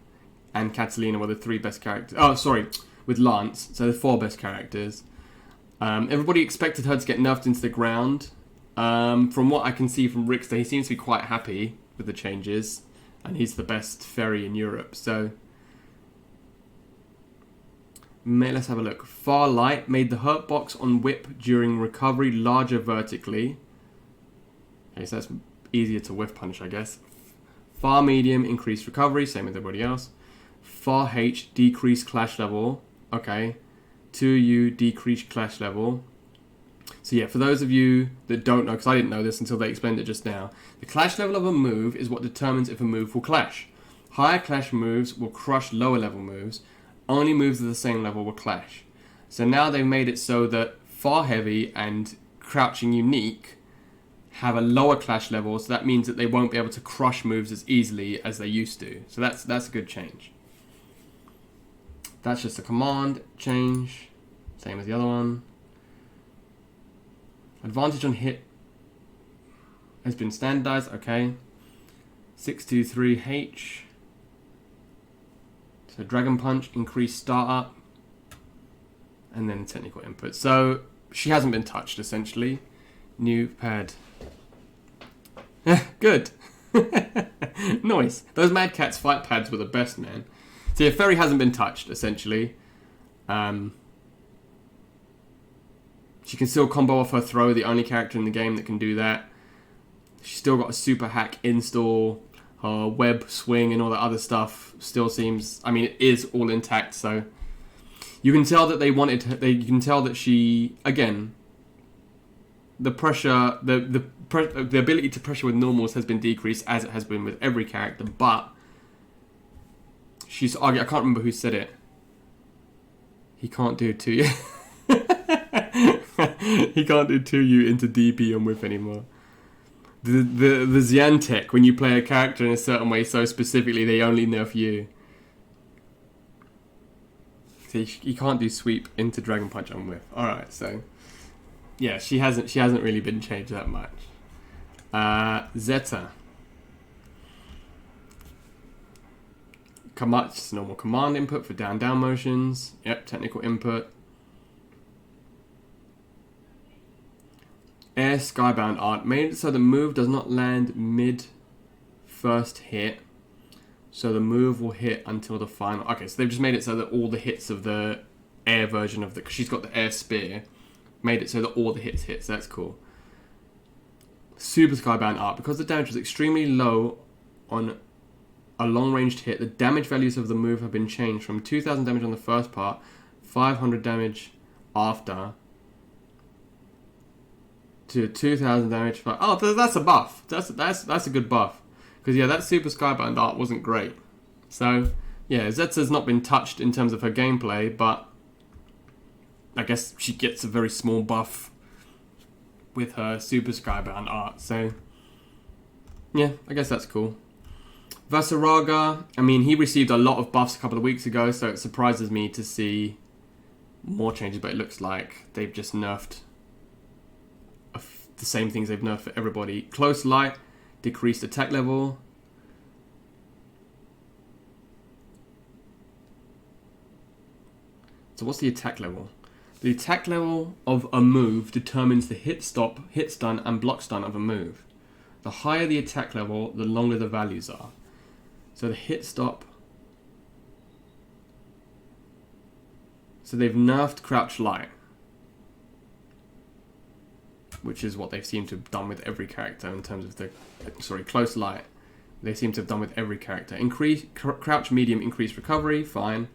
Speaker 1: and Catalina were the 3 best characters. Oh, sorry, with Lance, so the 4 best characters. Everybody expected her to get nerfed into the ground. From what I can see from Rickster, he seems to be quite happy with the changes, and he's the best fairy in Europe, so... Let's have a look. Far Light made the hurt box on whip during recovery larger vertically. Okay, so that's easier to whiff punish, I guess. Far Medium increased recovery, same with everybody else. Far H decreased clash level. Okay. 2U decreased clash level. So yeah, for those of you that don't know, because I didn't know this until they explained it just now, the clash level of a move is what determines if a move will clash. Higher clash moves will crush lower level moves. Only moves of the same level will clash. So now they've made it so that Far Heavy and Crouching Unique have a lower clash level, so that means that they won't be able to crush moves as easily as they used to. So that's a good change. That's just a command change, same as the other one. Advantage on hit has been standardized, okay. 623H. So Dragon Punch, increased startup, and then technical input. So she hasn't been touched, essentially. New pad. Good. Nice. Those Mad Catz fight pads were the best, man. So yeah, Fairy hasn't been touched, essentially. She can still combo off her throw, the only character in the game that can do that. She's still got a super hack install. Her web swing and all that other stuff still seems... I mean, it is all intact, so... You can tell that they wanted... You can tell that she... Again, the pressure... The ability to pressure with normals has been decreased, as it has been with every character, but... She's arguing... I can't remember who said it. He can't do 2U. He can't do 2U into DP and whiff anymore. The Xiantec, when you play a character in a certain way so specifically, they only nerf you. See, you can't do sweep into Dragon Punch on whiff. Alright, so... Yeah, she hasn't really been changed that much. Zeta. Just normal command input for down motions. Yep, technical input. Air Skybound art made it so the move does not land mid first hit, so the move will hit until the final. Okay, so they've just made it so that all the hits of the air version of the, because she's got the air spear, made it so that all the hits hit. So that's cool. Super Skybound art, because the damage was extremely low on a long-ranged hit, the damage values of the move have been changed from 2,000 damage on the first part, 500 damage after, to 2,000 damage for... Oh, that's a buff. That's a good buff. Because, yeah, that Super Skybound art wasn't great. So, yeah, Zeta's not been touched in terms of her gameplay, but I guess she gets a very small buff with her Super Skybound art. So, yeah, I guess that's cool. Vasaraga, I mean, he received a lot of buffs a couple of weeks ago, so it surprises me to see more changes, but it looks like they've just nerfed the same things they've nerfed for everybody. Close Light, decreased attack level. So what's the attack level? The attack level of a move determines the hit stop, hit stun, and block stun of a move. The higher the attack level, the longer the values are. So the hit stop... So they've nerfed Crouch Light, which is what they seem to have done with every character in terms of the... Sorry, Close Light. They seem to have done with every character. Crouch Medium, increased recovery, fine.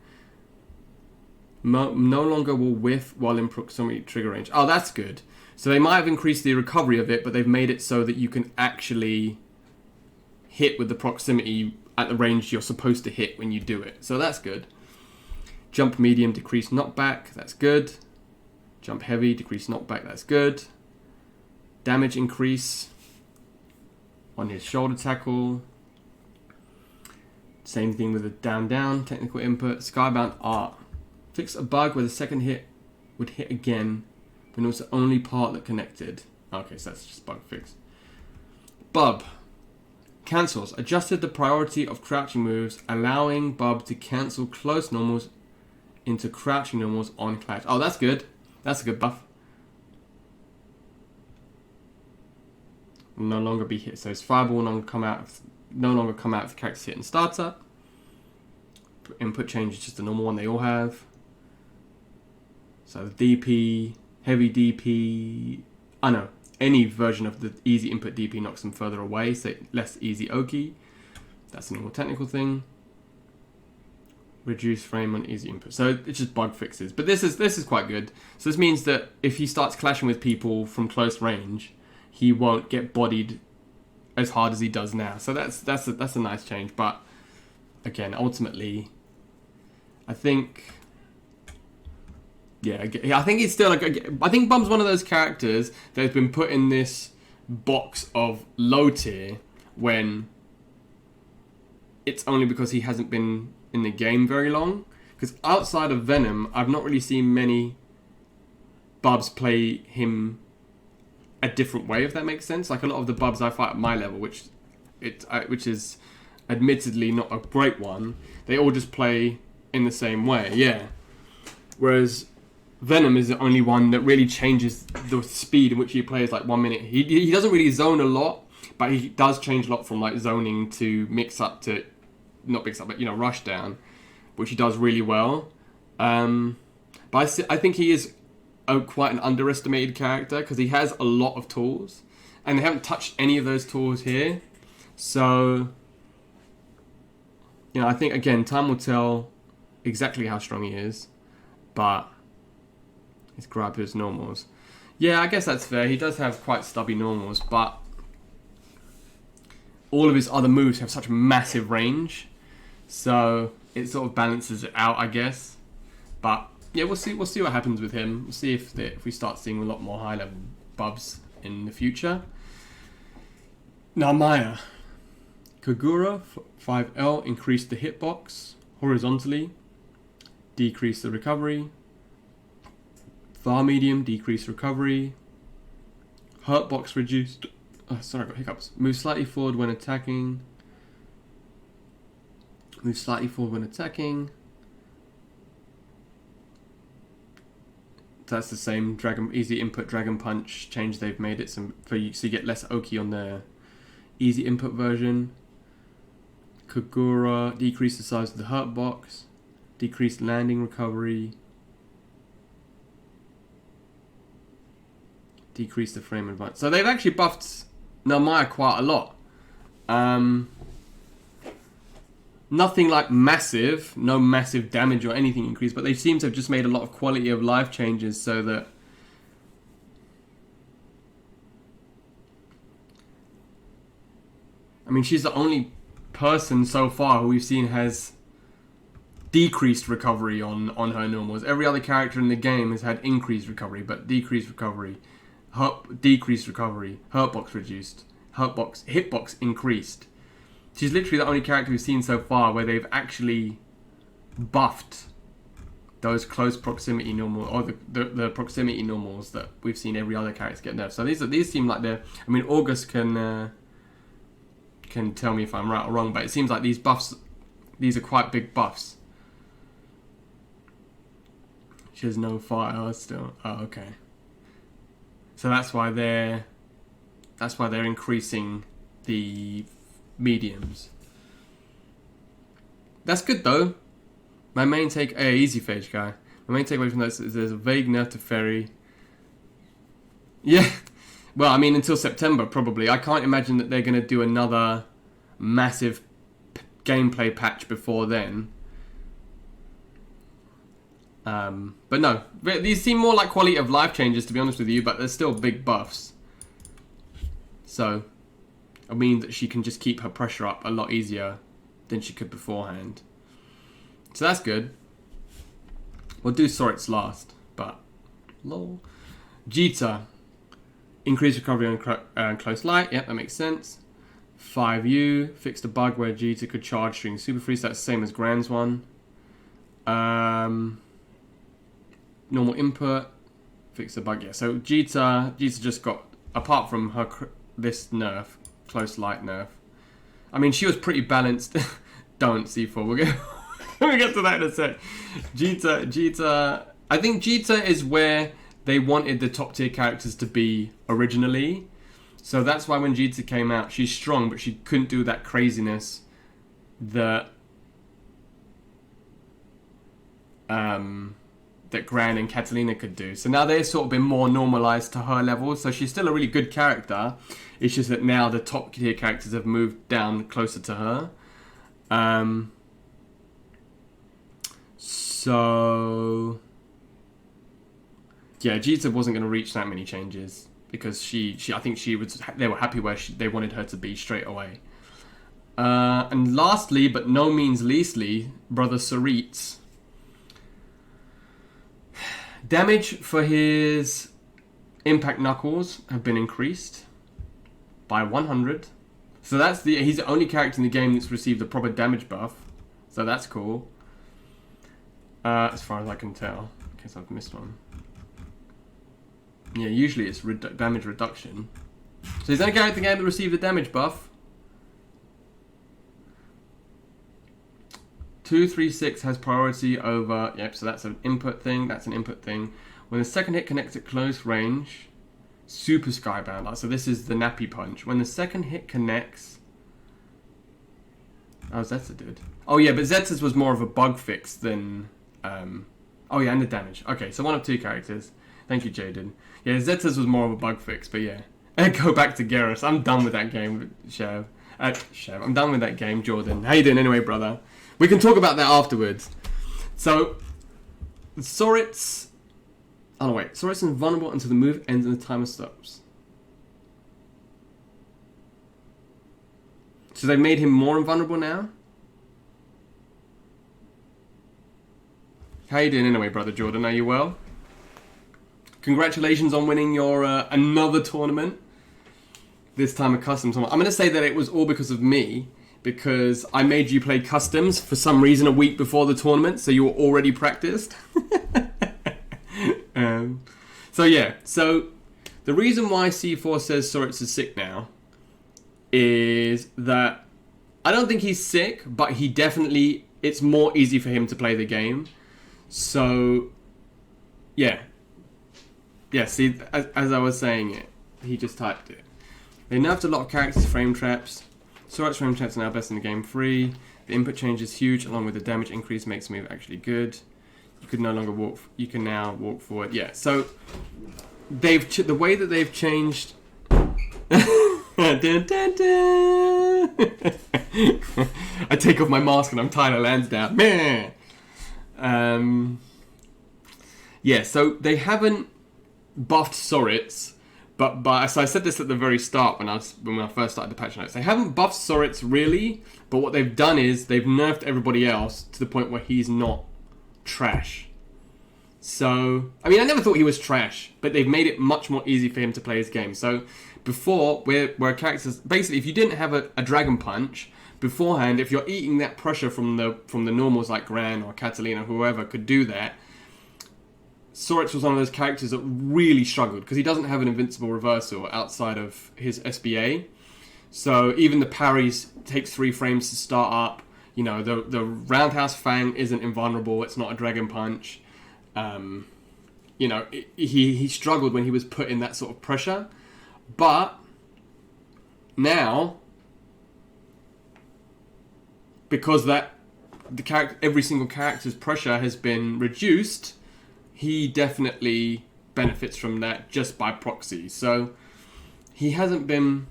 Speaker 1: No longer will whiff while in proximity trigger range. Oh, that's good. So they might have increased the recovery of it, but they've made it so that you can actually hit with the proximity at the range you're supposed to hit when you do it. So that's good. Jump Medium, decreased knockback, that's good. Jump Heavy, decreased knockback, that's good. Damage increase on his shoulder tackle. Same thing with the down, technical input. Skybound art. Fix a bug where the second hit would hit again, when it was the only part that connected. Okay, so that's just bug fix. Bub. Cancels. Adjusted the priority of crouching moves, allowing Bub to cancel close normals into crouching normals on clash. Oh, that's good. That's a good buff. Will no longer be hit. So his fireball will no longer come out if the character's hit in startup. Input change is just the normal one they all have. So the DP, heavy DP, any version of the easy input DP knocks them further away, so less easy Oki. That's a normal technical thing. Reduce frame on easy input. So it's just bug fixes. But this is quite good. So this means that if he starts clashing with people from close range, he won't get bodied as hard as he does now. So that's a nice change. But again, ultimately, I think. Yeah, I think it's still I think Bum's one of those characters that has been put in this box of low tier when it's only because he hasn't been in the game very long. Because outside of Venom, I've not really seen many Bubs play him a different way, if that makes sense. Like a lot of the Bubs I fight at my level, which is admittedly not a great one, they all just play in the same way, yeah. Whereas Venom is the only one that really changes the speed in which he plays. Like 1 minute, he doesn't really zone a lot, but he does change a lot from like zoning to mix up to not mix up, but rush down, which he does really well. But I think he is quite an underestimated character because he has a lot of tools, and they haven't touched any of those tools here. So I think again time will tell exactly how strong he is, but. Let's grab his normals. Yeah, I guess that's fair. He does have quite stubby normals, but all of his other moves have such massive range, so it sort of balances it out, I guess. But yeah, we'll see what happens with him. We'll see if we start seeing a lot more high level Bubs in the future. Now Maya, Kagura 5L increased the hitbox horizontally, decreased the recovery. Far medium, decreased recovery. Hurt box reduced. Oh, sorry, I got hiccups. Move slightly forward when attacking. Move slightly forward when attacking. That's the same easy input Dragon Punch change they've made it so you get less Oki on the easy input version. Kagura, decrease the size of the hurt box. Decreased landing recovery. Decrease the frame advance. So they've actually buffed Namaya quite a lot. Nothing like massive, no massive damage or anything increase, but they seem to have just made a lot of quality of life changes so that she's the only person so far who we've seen has decreased recovery on her normals. Every other character in the game has had increased recovery, but decreased recovery. Decreased recovery, hurt box reduced, hitbox increased. She's literally the only character we've seen so far where they've actually buffed those close proximity normal or the proximity normals that we've seen every other character get nerfed. So these seem like they're. August can tell me if I'm right or wrong, but it seems like these are quite big buffs. She has no fire still. Oh, okay. So that's why they're increasing the mediums. That's good though. My main easy phase guy. My main takeaway from this is there's a vague nerf to Fairy. Yeah. Well, until September probably. I can't imagine that they're going to do another massive gameplay patch before then. But no, these seem more like quality of life changes, to be honest with you, but they're still big buffs. So, that she can just keep her pressure up a lot easier than she could beforehand. So that's good. We'll do SORIZ last, but lol. Jita, increased recovery on close light. Yep, that makes sense. 5U, fixed a bug where Jita could charge during Super Freeze. That's the same as Gran's one. Normal input, fix the bug. Yeah, so Jita just got, apart from this nerf, close light nerf, I mean, she was pretty balanced. Don't C4. We're gonna we get to that in a sec. Jita. I think Jita is where they wanted the top tier characters to be originally. So that's why when Jita came out, she's strong, but she couldn't do that craziness that that Gran and Catalina could do. So now they've sort of been more normalized to her level. So she's still a really good character. It's just that now the top tier characters have moved down closer to her. So yeah, Jita wasn't going to reach that many changes because I think they were happy where they wanted her to be straight away. And lastly, but no means leastly, brother SORIZ. Damage for his impact knuckles have been increased by 100. So he's the only character in the game that's received a proper damage buff. So that's cool. As far as I can tell. In case I've missed one. Yeah, usually it's damage reduction. So he's the only character in the game that received a damage buff. 236 has priority over... Yep, so that's an input thing. That's an input thing. When the second hit connects at close range, super skybound. So this is the nappy punch. When the second hit connects... Oh, Zeta did. Oh yeah, but Zeta's was more of a bug fix than... Oh yeah, and the damage. Okay, so one of two characters. Thank you, Jaden. Yeah, Zeta's was more of a bug fix, but yeah. And go back to Garrus. I'm done with that game, Shev. I'm done with that game, Jordan. How you doing anyway, brother? We can talk about that afterwards. So, SORIZ... Oh, no, wait. SORIZ is invulnerable until the move ends and the timer stops. So they've made him more invulnerable now? How you doing anyway, brother Jordan? Are you well? Congratulations on winning your another tournament. This time a custom tournament. I'm going to say that it was all because of me. Because I made you play customs for some reason a week before the tournament, so you were already practiced. So yeah, so the reason why C4 says SORIZ is sick now is that I don't think he's sick, but he definitely, it's more easy for him to play the game. So yeah, see, as I was saying it, he just typed it. They nerfed a lot of characters, frame traps. SORIZ frame traps are now best in the game free. The input change is huge, along with the damage increase makes the move actually good. You can no longer walk. You can now walk forward. Yeah. So the way that they've changed. Dun, dun, dun. I take off my mask and I'm Tyler Lansdowne. Meh. Yeah. So they haven't buffed SORIZ. But so I said this at the very start when I first started the patch notes. They haven't buffed SORIZ really, but what they've done is they've nerfed everybody else to the point where he's not trash. So, I mean, I never thought he was trash, but they've made it much more easy for him to play his game. So before, where characters... Basically, if you didn't have a Dragon Punch beforehand, if you're eating that pressure from the normals like Gran or Catalina, whoever could do that, SORIZ was one of those characters that really struggled because he doesn't have an invincible reversal outside of his SBA. So even the parries takes 3 frames to start up. You know, the Roundhouse Fang isn't invulnerable. It's not a Dragon Punch. You know, he struggled when he was put in that sort of pressure. But now, because every single character's pressure has been reduced, he definitely benefits from that just by proxy. So he hasn't been.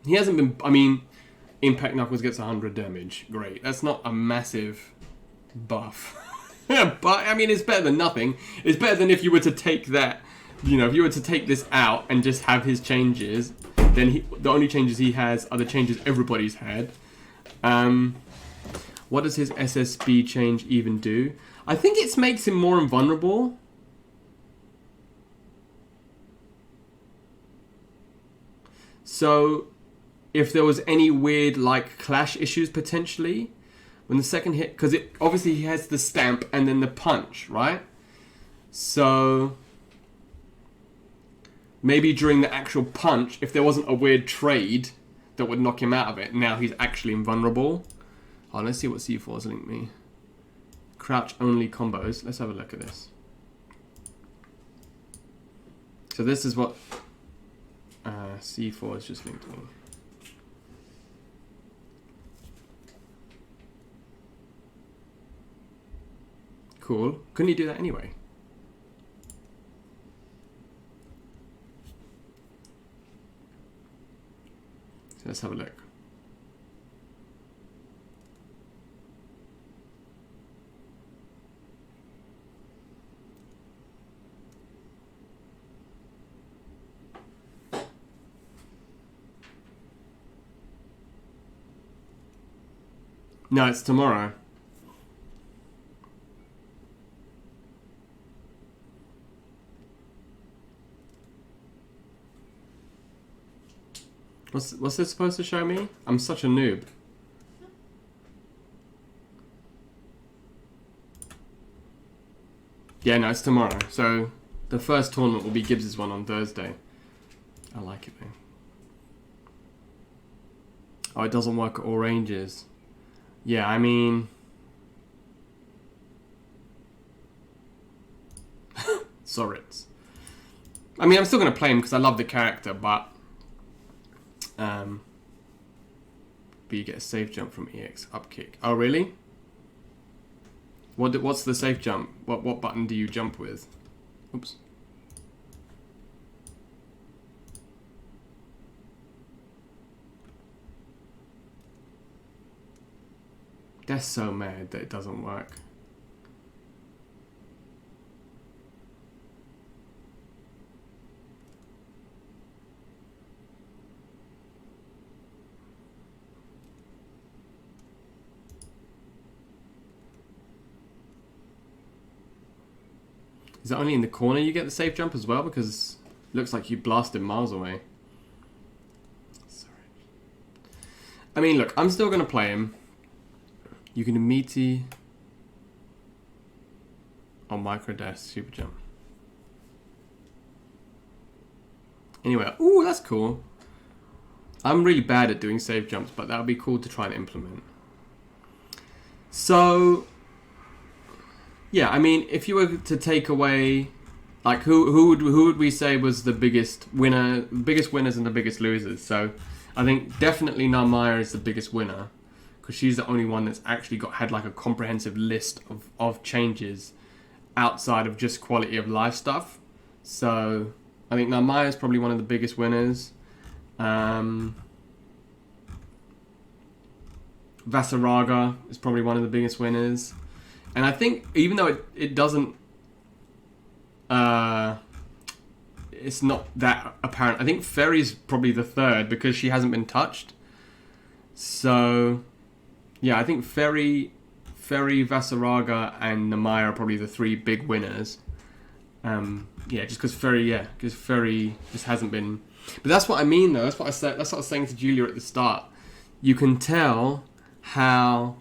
Speaker 1: I mean, Impact Knuckles gets 100 damage. Great. That's not a massive buff. But I mean, it's better than nothing. It's better than if you were to take that. You know, if you were to take this out and just have his changes, then the only changes he has are the changes everybody's had. What does his SSB change even do? I think it makes him more invulnerable. So, if there was any weird, like, clash issues potentially, when the second hit... Because obviously he has the stamp and then the punch, right? So, maybe during the actual punch, if there wasn't a weird trade, that would knock him out of it. Now he's actually invulnerable. Oh, let's see what C4's linked me. Crouch only combos. Let's have a look at this. So this is what C4 has just linked me. Cool. Couldn't you do that anyway? So let's have a look. No, it's tomorrow. What's this supposed to show me? I'm such a noob. Yeah, no, it's tomorrow. So the first tournament will be Gibbs's one on Thursday. I like it, though. Oh, it doesn't work at all ranges. Yeah, I mean... SORIZ. I mean, I'm still going to play him because I love the character, but you get a safe jump from EX upkick. Oh, really? What's the safe jump? What button do you jump with? Oops. They're so mad that it doesn't work. Is it only in the corner you get the safe jump as well? Because it looks like you blasted miles away. Sorry. I mean, look, I'm still going to play him. You can do meaty on micro dash super jump. Anyway, ooh, that's cool. I'm really bad at doing safe jumps, but that would be cool to try and implement. So, yeah, I mean, if you were to take away, like, who would we say was the biggest biggest winners and the biggest losers? So, I think definitely Narmaya is the biggest winner, because she's the only one that's actually had like a comprehensive list of changes outside of just quality of life stuff. So I think Narmaya is probably one of the biggest winners. Vasaraga is probably one of the biggest winners. And I think even though it doesn't, it's not that apparent. I think Ferry's probably the third because she hasn't been touched. So yeah, I think Ferry, Vasaraga, and Narmaya are probably the three big winners. Yeah, just because Ferry just hasn't been. But that's what I mean, though. That's what I was saying to Julia at the start. You can tell how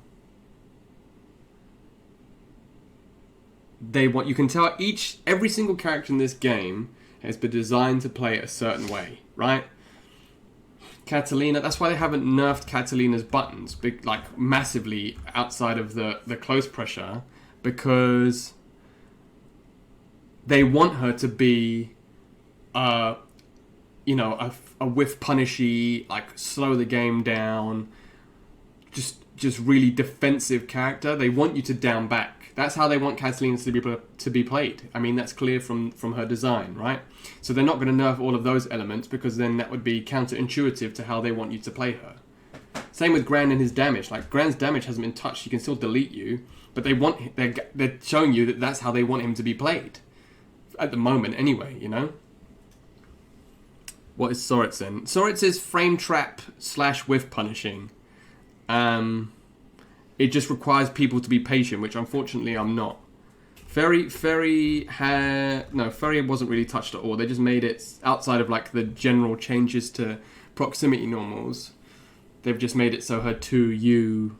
Speaker 1: you can tell every single character in this game has been designed to play a certain way, right? Catalina, that's why they haven't nerfed Catalina's buttons, like massively outside of the close pressure, because they want her to be, a whiff punishy, like slow the game down, just really defensive character. They want you to down back. That's how they want Catalina to be played. I mean, that's clear from her design, right? So they're not going to nerf all of those elements, because then that would be counterintuitive to how they want you to play her. Same with Gran and his damage. Like, Gran's damage hasn't been touched. He can still delete you, but they're showing you that that's how they want him to be played. At the moment, anyway, you know? What is SORIZ then? SORIZ is frame trap / whiff punishing. It just requires people to be patient, which unfortunately I'm not. Ferry wasn't really touched at all. They just made it outside of like the general changes to proximity normals. They've just made it so her 2U,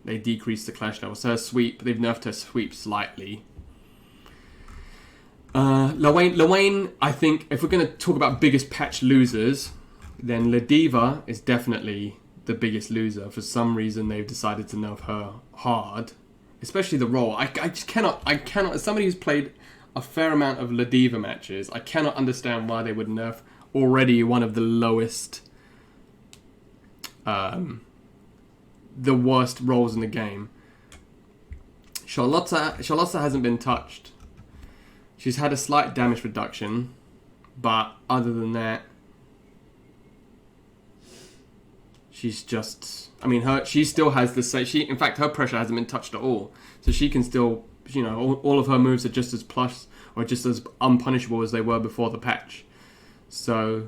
Speaker 1: they decrease the clash level. So her sweep, they've nerfed her sweep slightly. Luane, I think if we're going to talk about biggest patch losers, Then Ladiva is definitely the biggest loser. For some reason, they've decided to nerf her hard, especially the role. I just cannot. As somebody who's played a fair amount of Ladiva matches, I cannot understand why they would nerf already one of the lowest, the worst roles in the game. Charlotta hasn't been touched. She's had a slight damage reduction, but other than that, she's just. I mean, she still has the same. In fact, her pressure hasn't been touched at all, so she can still. All of her moves are just as plus or just as unpunishable as they were before the patch. So,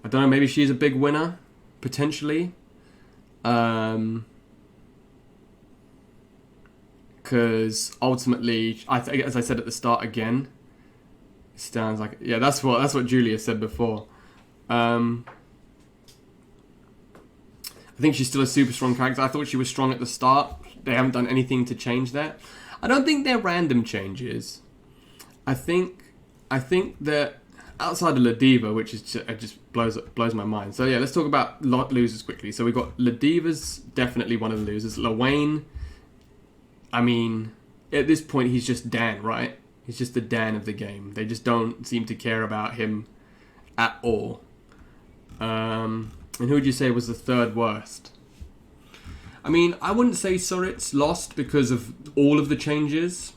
Speaker 1: I don't know. Maybe she's a big winner, potentially. Because ultimately, as I said at the start again, it sounds like that's what Julia said before. I think she's still a super strong character. I thought she was strong at the start. They haven't done anything to change that. I don't think they're random changes. I think that outside of Ladiva, which is just blows my mind. So yeah, let's talk about losers quickly. So we've got Ladiva's definitely one of the losers. Lawayne, I mean, at this point he's just Dan, right? He's just the Dan of the game. They just don't seem to care about him at all. And who would you say was the third worst? I mean, I wouldn't say SORIZ lost because of all of the changes.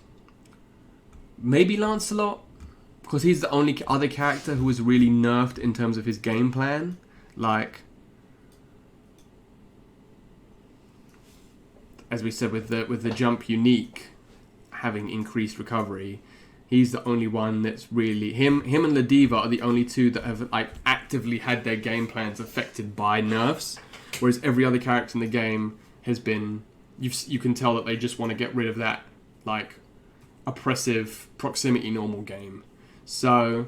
Speaker 1: Maybe Lancelot, because he's the only other character who was really nerfed in terms of his game plan. Like, as we said with the jump unique having increased recovery, he's the only one that's really him and Ladiva are the only two that have like actively had their game plans affected by nerfs, whereas every other character in the game has been you can tell that they just want to get rid of that like oppressive proximity normal game. So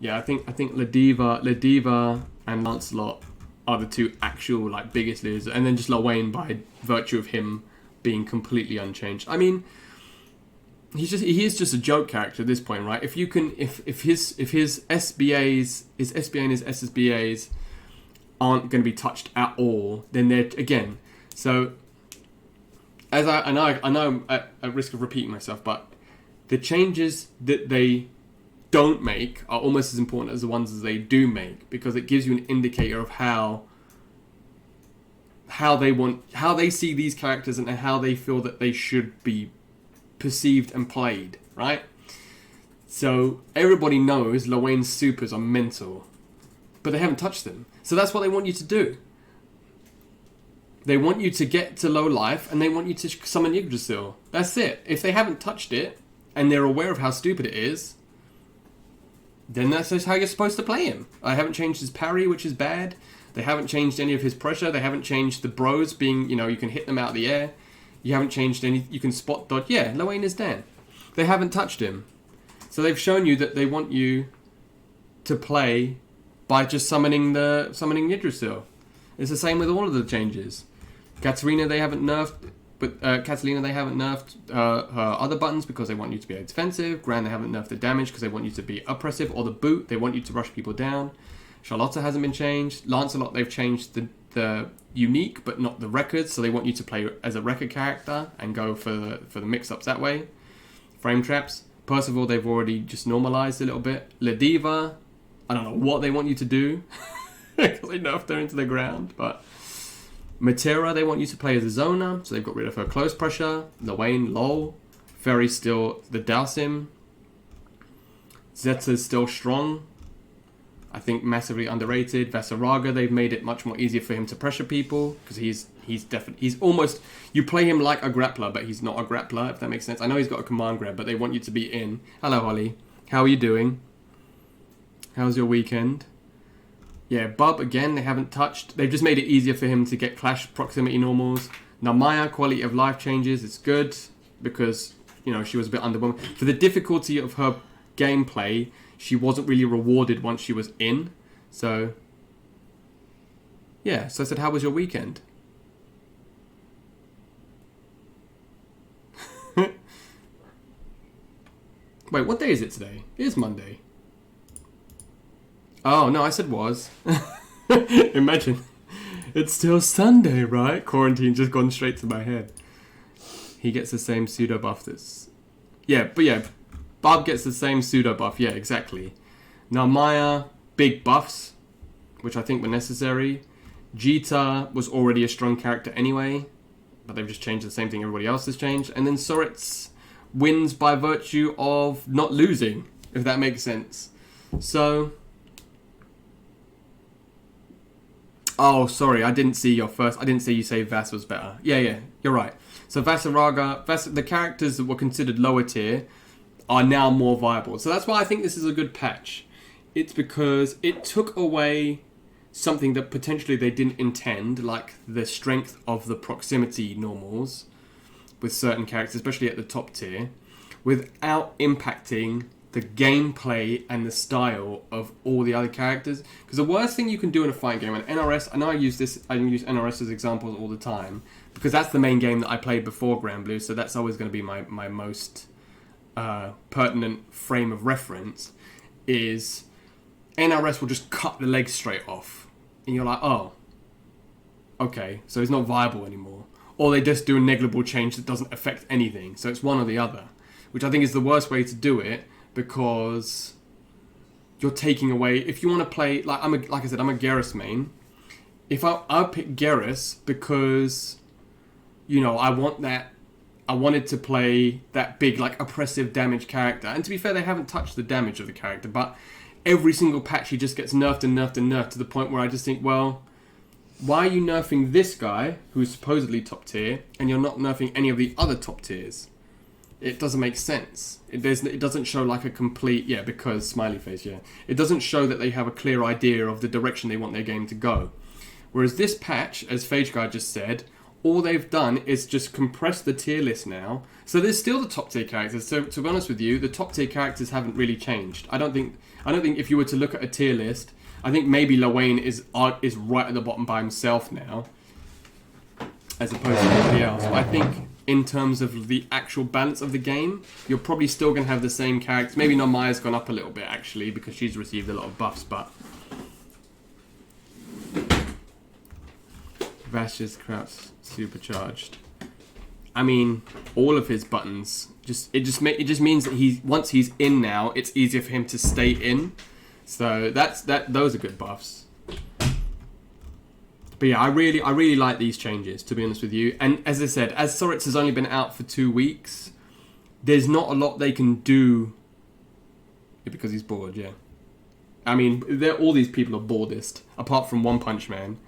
Speaker 1: yeah, I think Ladiva and Lancelot are the two actual like biggest losers, and then just Lawayne by virtue of him being completely unchanged. I mean, he is just a joke character at this point, right? If his SBAs, his SBA and his SSBAs aren't going to be touched at all, then they're again. So, as I know I'm at risk of repeating myself, but the changes that they don't make are almost as important as the ones that they do make, because it gives you an indicator of how they see these characters and how they feel that they should be perceived and played, right? So everybody knows Lawayne's supers are mental, but they haven't touched them. So that's what they want you to do. They want you to get to low life, and they want you to summon Yggdrasil. That's it. If they haven't touched it, and they're aware of how stupid it is, then that's just how you're supposed to play him. I haven't changed his parry, which is bad. They haven't changed any of his pressure. They haven't changed the bros being, you can hit them out of the air. You haven't changed any, you can spot dodge. Yeah, Lawayne is Dan. They haven't touched him. So they've shown you that they want you to play by just summoning Yggdrasil. It's the same with all of the changes. Catalina they haven't nerfed, but Catalina they haven't nerfed her other buttons because they want you to be defensive. Gran they haven't nerfed the damage because they want you to be oppressive, or the boot they want you to rush people down. Charlotta hasn't been changed. Lancelot they've changed the unique but not the records, so they want you to play as a record character and go for the mix-ups that way. Frame traps. Percival they've already just normalized a little bit. Ladiva, I don't know what they want you to do because they nerfed her into the ground, but Matera they want you to play as a zoner, so they've got rid of her close pressure. Lawayne, lol. Ferry's still the Dowsim. Zeta's still strong. I think massively underrated. Vasaraga, they've made it much more easier for him to pressure people because he's almost, you play him like a grappler, but he's not a grappler, if that makes sense. I know he's got a command grab, but they want you to be in. Hello, Holly. How are you doing? How's your weekend? Yeah, Bub, again, they haven't touched. They've just made it easier for him to get clash proximity normals. Now, Maya, quality of life changes. It's good because, she was a bit underwhelmed. For the difficulty of her gameplay, she wasn't really rewarded once she was in. So, yeah. So I said, how was your weekend? Wait, what day is it today? It is Monday. Oh, no, I said was. Imagine. It's still Sunday, right? Quarantine just gone straight to my head. He gets the same pseudo buff that's... Yeah, but yeah, Bob gets the same pseudo buff. Yeah, exactly. Now Maya, big buffs, which I think were necessary. Jita was already a strong character anyway, but they've just changed the same thing everybody else has changed. And then SORIZ wins by virtue of not losing, if that makes sense. So... Oh, sorry, I didn't see your first... I didn't see you say Vass was better. Yeah, you're right. So Vassaraga, the characters that were considered lower tier are now more viable. So that's why I think this is a good patch. It's because it took away something that potentially they didn't intend, like the strength of the proximity normals with certain characters, especially at the top tier, without impacting the gameplay and the style of all the other characters. Because the worst thing you can do in a fighting game, and NRS, I know I use NRS as examples all the time, because that's the main game that I played before Granblue, so that's always going to be my most pertinent frame of reference, is NRS will just cut the legs straight off. And you're like, oh, okay, so it's not viable anymore. Or they just do a negligible change that doesn't affect anything. So it's one or the other, which I think is the worst way to do it, because you're taking away... If you want to play... Like I said, I'm a Garrus main. If I'll pick Garrus because... You know, I wanted to play that big, like, oppressive damage character. And to be fair, they haven't touched the damage of the character. But every single patch, he just gets nerfed and nerfed and nerfed to the point where I just think, well, why are you nerfing this guy, who's supposedly top tier, and you're not nerfing any of the other top tiers? It doesn't make sense. It doesn't show, like, a complete... Yeah, because smiley face, yeah. It doesn't show that they have a clear idea of the direction they want their game to go. Whereas this patch, as PhageGuard just said... All they've done is just compress the tier list now. So there's still the top tier characters. So to be honest with you, the top tier characters haven't really changed. I don't think if you were to look at a tier list, I think maybe Lawayne is right at the bottom by himself now, as opposed to anybody else. But I think in terms of the actual balance of the game, you're probably still going to have the same characters. Maybe Namaya's gone up a little bit actually because she's received a lot of buffs, but Vash's Kraut's supercharged. I mean, all of his buttons it just means that once he's in now, it's easier for him to stay in. So those are good buffs. But yeah, I really like these changes, to be honest with you. And as I said, as SORIZ has only been out for 2 weeks, there's not a lot they can do. Yeah, because he's bored, yeah. I mean, all these people are boredest, apart from One Punch Man.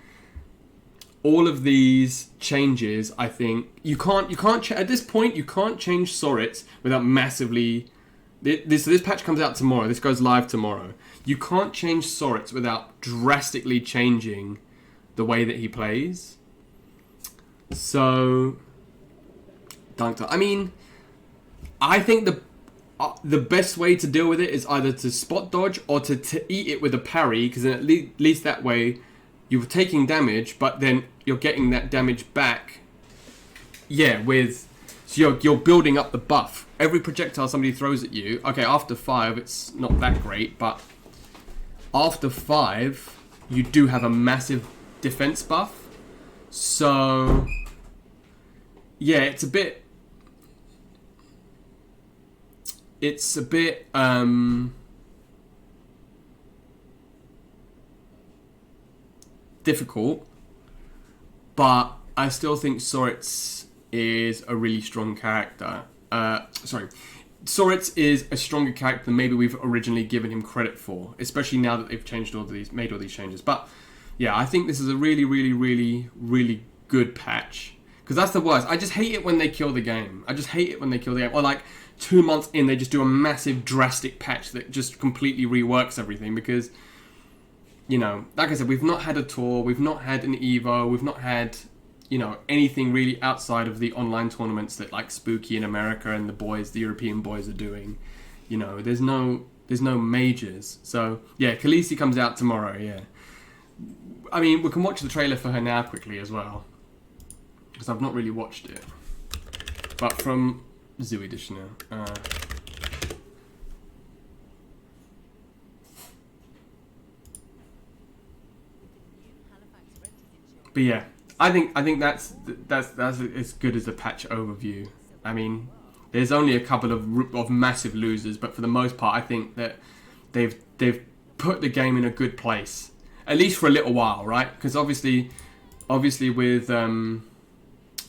Speaker 1: All of these changes, I think, you can't at this point, you can't change SORIZ without massively... This patch comes out tomorrow. This goes live tomorrow. You can't change SORIZ without drastically changing the way that he plays. So... I mean, I think the best way to deal with it is either to spot dodge or to eat it with a parry, because then at least that way... You're taking damage, but then you're getting that damage back. Yeah, so you're building up the buff. Every projectile somebody throws at you, okay, after 5, it's not that great, but after 5, you do have a massive defense buff. So, yeah, it's a bit difficult, but I still think SORIZ is a really strong character. SORIZ is a stronger character than maybe we've originally given him credit for, especially now that they've made all these changes. But yeah, I think this is a really, really, really, really good patch, because that's the worst. I just hate it when they kill the game. Or like 2 months in, they just do a massive, drastic patch that just completely reworks everything, because... You know, like I said, we've not had a tour, we've not had an Evo, we've not had, you know, anything really outside of the online tournaments that like Spooky in America and the European boys are doing. You know, there's no majors. So, yeah, Khaleesi comes out tomorrow, yeah. I mean, we can watch the trailer for her now quickly as well, because I've not really watched it. But from Zoo Edition now. But yeah, I think that's as good as a patch overview. I mean, there's only a couple of massive losers, but for the most part, I think that they've put the game in a good place, at least for a little while, right? Because obviously with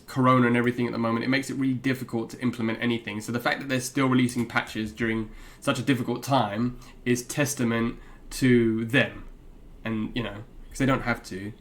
Speaker 1: Corona and everything at the moment, it makes it really difficult to implement anything. So the fact that they're still releasing patches during such a difficult time is testament to them, and because they don't have to.